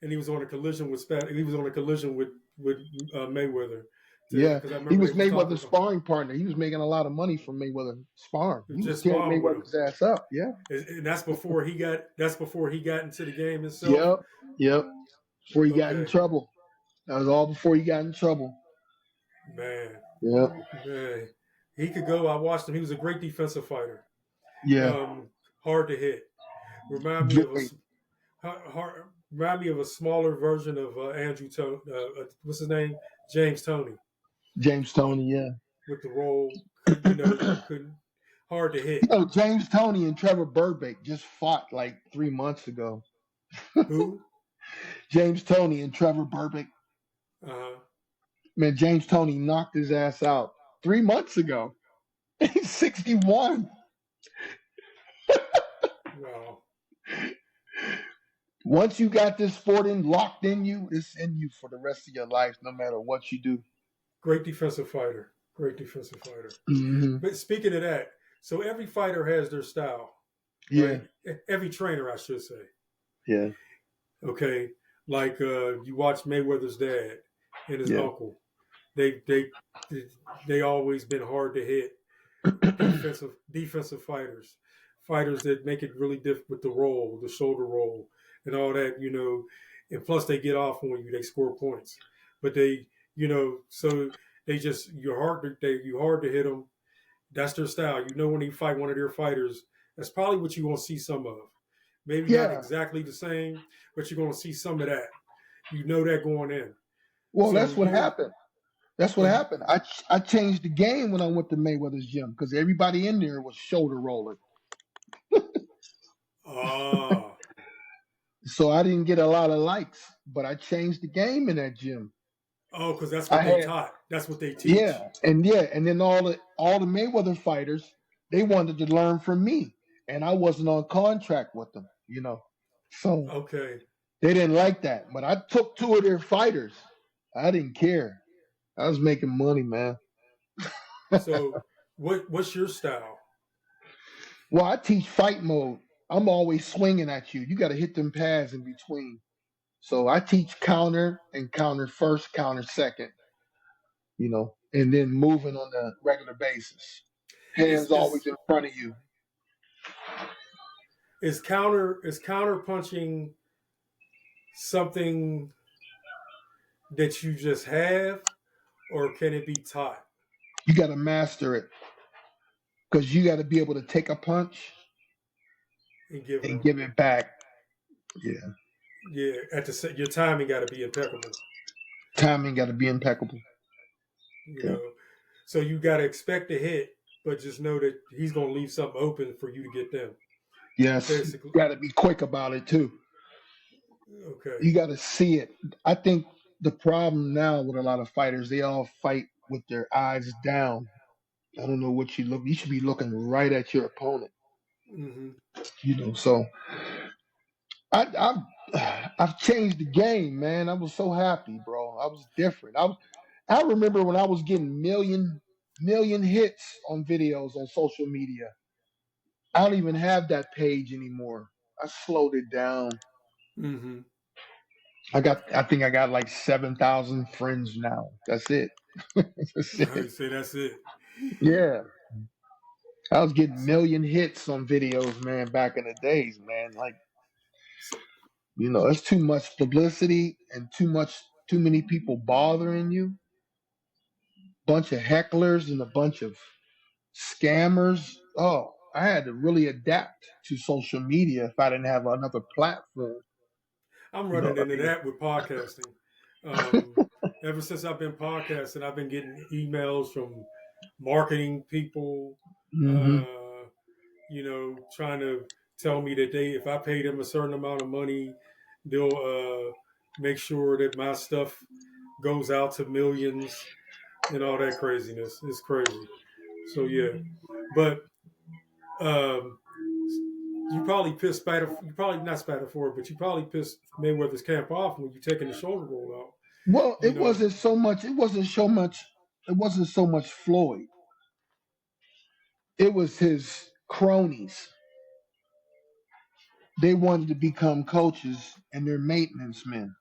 and he was on a collision with He was on a collision with Mayweather. Yeah, Because I he remember they was was talking Mayweather's about sparring partner. He was making a lot of money from Mayweather sparring. He was just tearing sparring with him, Mayweather's ass up. Yeah. and that's before he got. That's before he got into the game himself. Yep. Yep. Before he got in Okay, trouble. That was all before he got in trouble. man, Yep. man, he could go. I watched him. He was a great defensive fighter. Yeah. Hard to hit. Remind me of Very. remind me of a smaller version of Andrew Tony. What's his name? James Tony James Tony. Yeah. with the role. Couldn't hard to hit. James Tony and Trevor Burbank just fought like 3 months ago. Who? James Tony and Trevor Burbank. Uh-huh. Man, James Tony knocked his ass out 3 months ago. He's 61. Wow. Once you got this sport locked in you, it's in you for the rest of your life, no matter what you do. Great defensive fighter. Great defensive fighter. Mm-hmm. But speaking of that, so every fighter has their style, Yeah. right? Every trainer, I should say. Yeah. Okay, like you watch Mayweather's dad and his Yeah. uncle. They always been hard to hit defensive fighters that make it really difficult with the roll, the shoulder roll, and all that. And plus they get off on you. They score points, but so they just you're hard to hit them. That's their style. When you fight one of their fighters, that's probably what you're gonna see some of. Maybe not Yeah. exactly the same, but you're gonna see some of that. You know that going in. Well, So that's what you happened. That's what happened. I changed the game when I went to Mayweather's gym because everybody in there was shoulder rolling. ah So I didn't get a lot of likes, but I changed the game in that gym. oh, because that's I what they had taught. That's what they teach. yeah, and then all the Mayweather fighters, they wanted to learn from me. and I wasn't on contract with them, So Okay. they didn't like that. But I took two of their fighters. I didn't care. I was making money, man. So what's your style? Well, I teach fight mode. I'm always swinging at you. You got to hit them pads in between. So I teach counter and counter first, counter second, and then moving on a regular basis. Is Hands always is in front of you. is counter punching something that you just have, or can it be taught You got to master it because you got to be able to take a punch and give it and a give it back. Yeah. yeah? Your timing got to be impeccable. Timing got to be impeccable. You Yeah. know, so you got to expect a hit, but just know that he's going to leave something open for you to get them. Yes. You Basically, got to be quick about it too. okay. You got to see it. I think the problem now with a lot of fighters, they all fight with their eyes down. I don't know what you look. You should be looking right at your opponent. Hmm. So I've changed the game, man. I was so happy, bro. I was different. I remember when I was getting million hits on videos on social media. I don't even have that page anymore. I slowed it down. Hmm. I think I got like 7,000 friends now. That's it. That's I it. say that's it. Yeah. I was getting million hits on videos, man, back in the days, man. Like, So, it's too much publicity and too many people bothering you. Bunch of hecklers and a bunch of scammers. Oh, I had to really adapt to social media if I didn't have another platform. I'm You know running what into that with podcasting. Um, Ever since I've been podcasting, I've been getting emails from marketing people, I mean? trying to tell me that if I pay them a certain amount of money, they'll make sure that my stuff goes out to millions and all that craziness. It's crazy. So yeah, but um, you probably pissed Spatter. You probably not Spatter for it, but you probably pissed Mayweather's camp off when you taking the shoulder roll out. Well, You know. it wasn't so much Floyd. It was his cronies. They wanted to become coaches and they're maintenance men.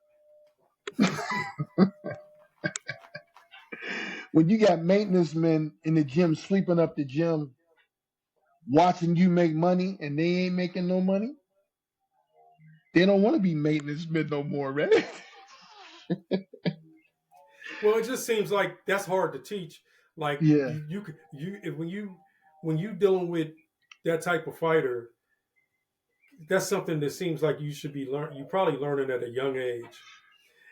When you got maintenance men in the gym sweeping up the gym, watching you make money and they ain't making no money, they don't want to be maintenance men no more, right? Well, it just seems like that's hard to teach. Like Yeah, when you dealing with that type of fighter, that's something that seems like you should be learn. You probably learning at a young age,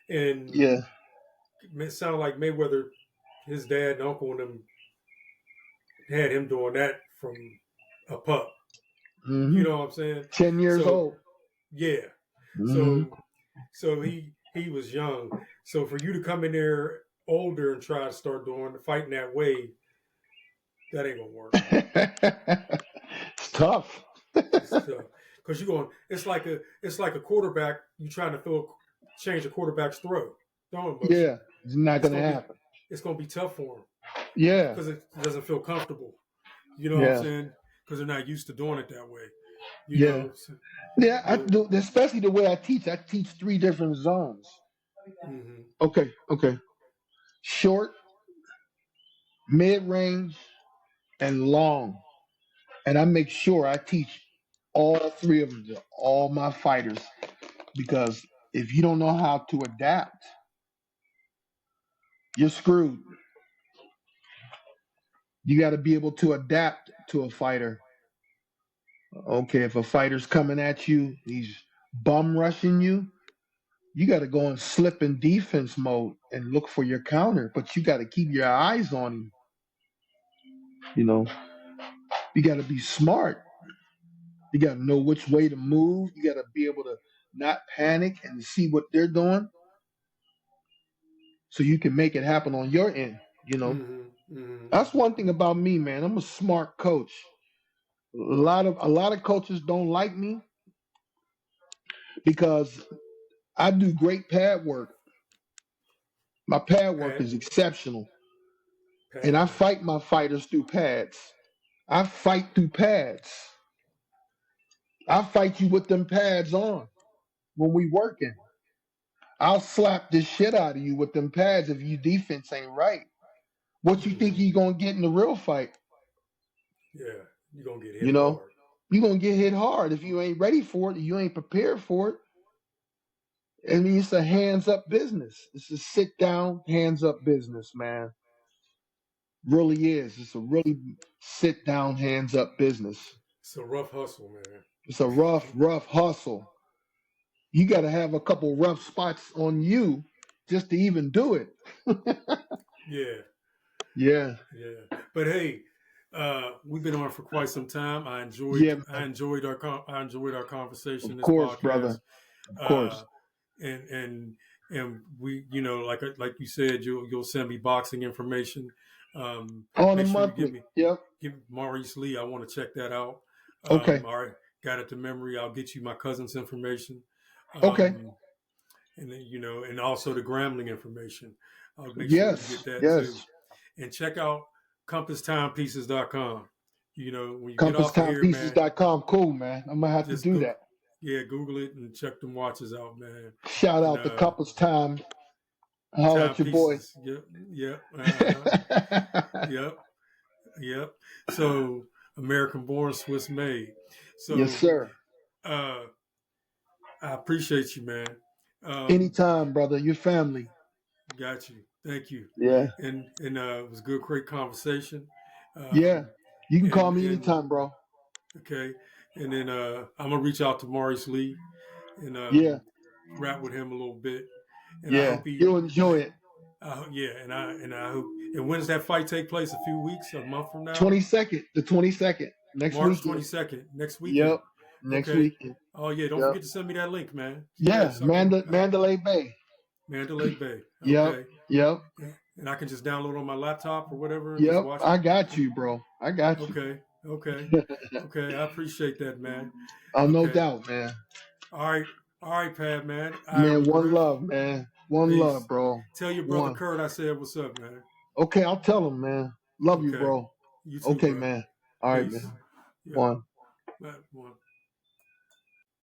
and yeah. it sounded like Mayweather, his dad and uncle and them had him doing that from a pup. You hmm know what I'm saying? 10 years So old. yeah, hmm so he was young. So for you to come in there older and try to start doing fighting that way, that ain't gonna work. It's tough. It's tough because you're going. It's like a quarterback. You trying to change a quarterback's throw throwing motion. Yeah, it's not It's gonna gonna be happen. it's gonna be tough for them Yeah, because it doesn't feel comfortable. You know what I'm yeah, saying? Because they're not used to doing it that way. You yeah, know. So, yeah. I but do, especially the way I teach. I teach three different zones. mm-hmm, Okay, okay. Short, mid range, and long. And I make sure I teach all three of them to all my fighters because if you don't know how to adapt, you're screwed. You got to be able to adapt to a fighter. Okay, if a fighter's coming at you, he's bum rushing you. You got to go in slip and defense mode and look for your counter, but you got to keep your eyes on him. You know, you got to be smart. You got to know which way to move. You got to be able to not panic and see what they're doing so you can make it happen on your end. mm-hmm, mm-hmm. That's one thing about me, man. I'm a smart coach. A lot of coaches don't like me because I do great pad work. My pad work Pad is exceptional, and pad I work. fight my fighters through pads. I fight through pads. I fight you with them pads on when we working. I'll slap the shit out of you with them pads if you defense ain't right. What you think Hmm. you gonna get in the real fight? Yeah, you're gonna get You hit know, hard. you gonna get hit hard if you ain't ready for it. You ain't prepared for it. I mean, it's a hands up business. It's a sit down, hands up business, man. Really is. It's a really sit down, hands up business. It's a rough hustle, man. It's a rough hustle. You got to have a couple rough spots on you just to even do it. Yeah, Yeah, yeah. But hey, we've been on for quite some time. yeah, man. I enjoyed our conversation, Of this course, podcast. brother. Of Uh, course. and we, like you said, you'll send me boxing information. On a Make sure you monthly. Yep. give Maurice Lee. I want to check that out. Okay. All right, got it to memory. I'll get you my cousin's information. Okay. Um, and then, and also the Grambling information. I'll make sure you get Yes. that too. Yes. And check out compasstimepieces.com. When you get off of here, man, CompassTimePieces.com. Cool, man. I'm gonna have to just do go, that. yeah, Google it and check them watches out, man. Shout And out to Compass Time. Holler at your boy. timepieces, yep, yep, yep, yep. So American born, Swiss made. Yes, So sir. uh, I appreciate you, man. Um, Anytime, brother. Your family. got you. Thank you. Yeah. And it was a good, great conversation. Yeah. Um, You can call me and anytime, bro. okay, and then I'm gonna reach out to Maurice Lee and Yeah. rap with him a little bit. And I Yeah. hope he, You'll enjoy it. yeah, and I hope. And when does that fight take place? A few weeks, a month from now, 22nd. The 22nd. Next March weekend. 22nd, next weekend. Yep. Next Okay. weekend. Oh yeah, don't Yep. forget to send me that link, man. Yeah, Yeah. something. Mandalay Bay. Mandalay Bay. Yep. Okay. Yep. And I can just download on my laptop or whatever and just Yep. watch it. I got you, bro. I got you. Okay. Okay. Okay. I appreciate that, man. Oh, no Okay. doubt, man. All right. All right, Pat, man. I am Man, one McGriff. love, man. One love, Peace. bro. Tell your brother One. Kurt I said what's up, man. Okay, I'll tell him, man. Love you, Okay. bro. You too, Okay, bro. man. All right, Peace. man. Yep. One. One.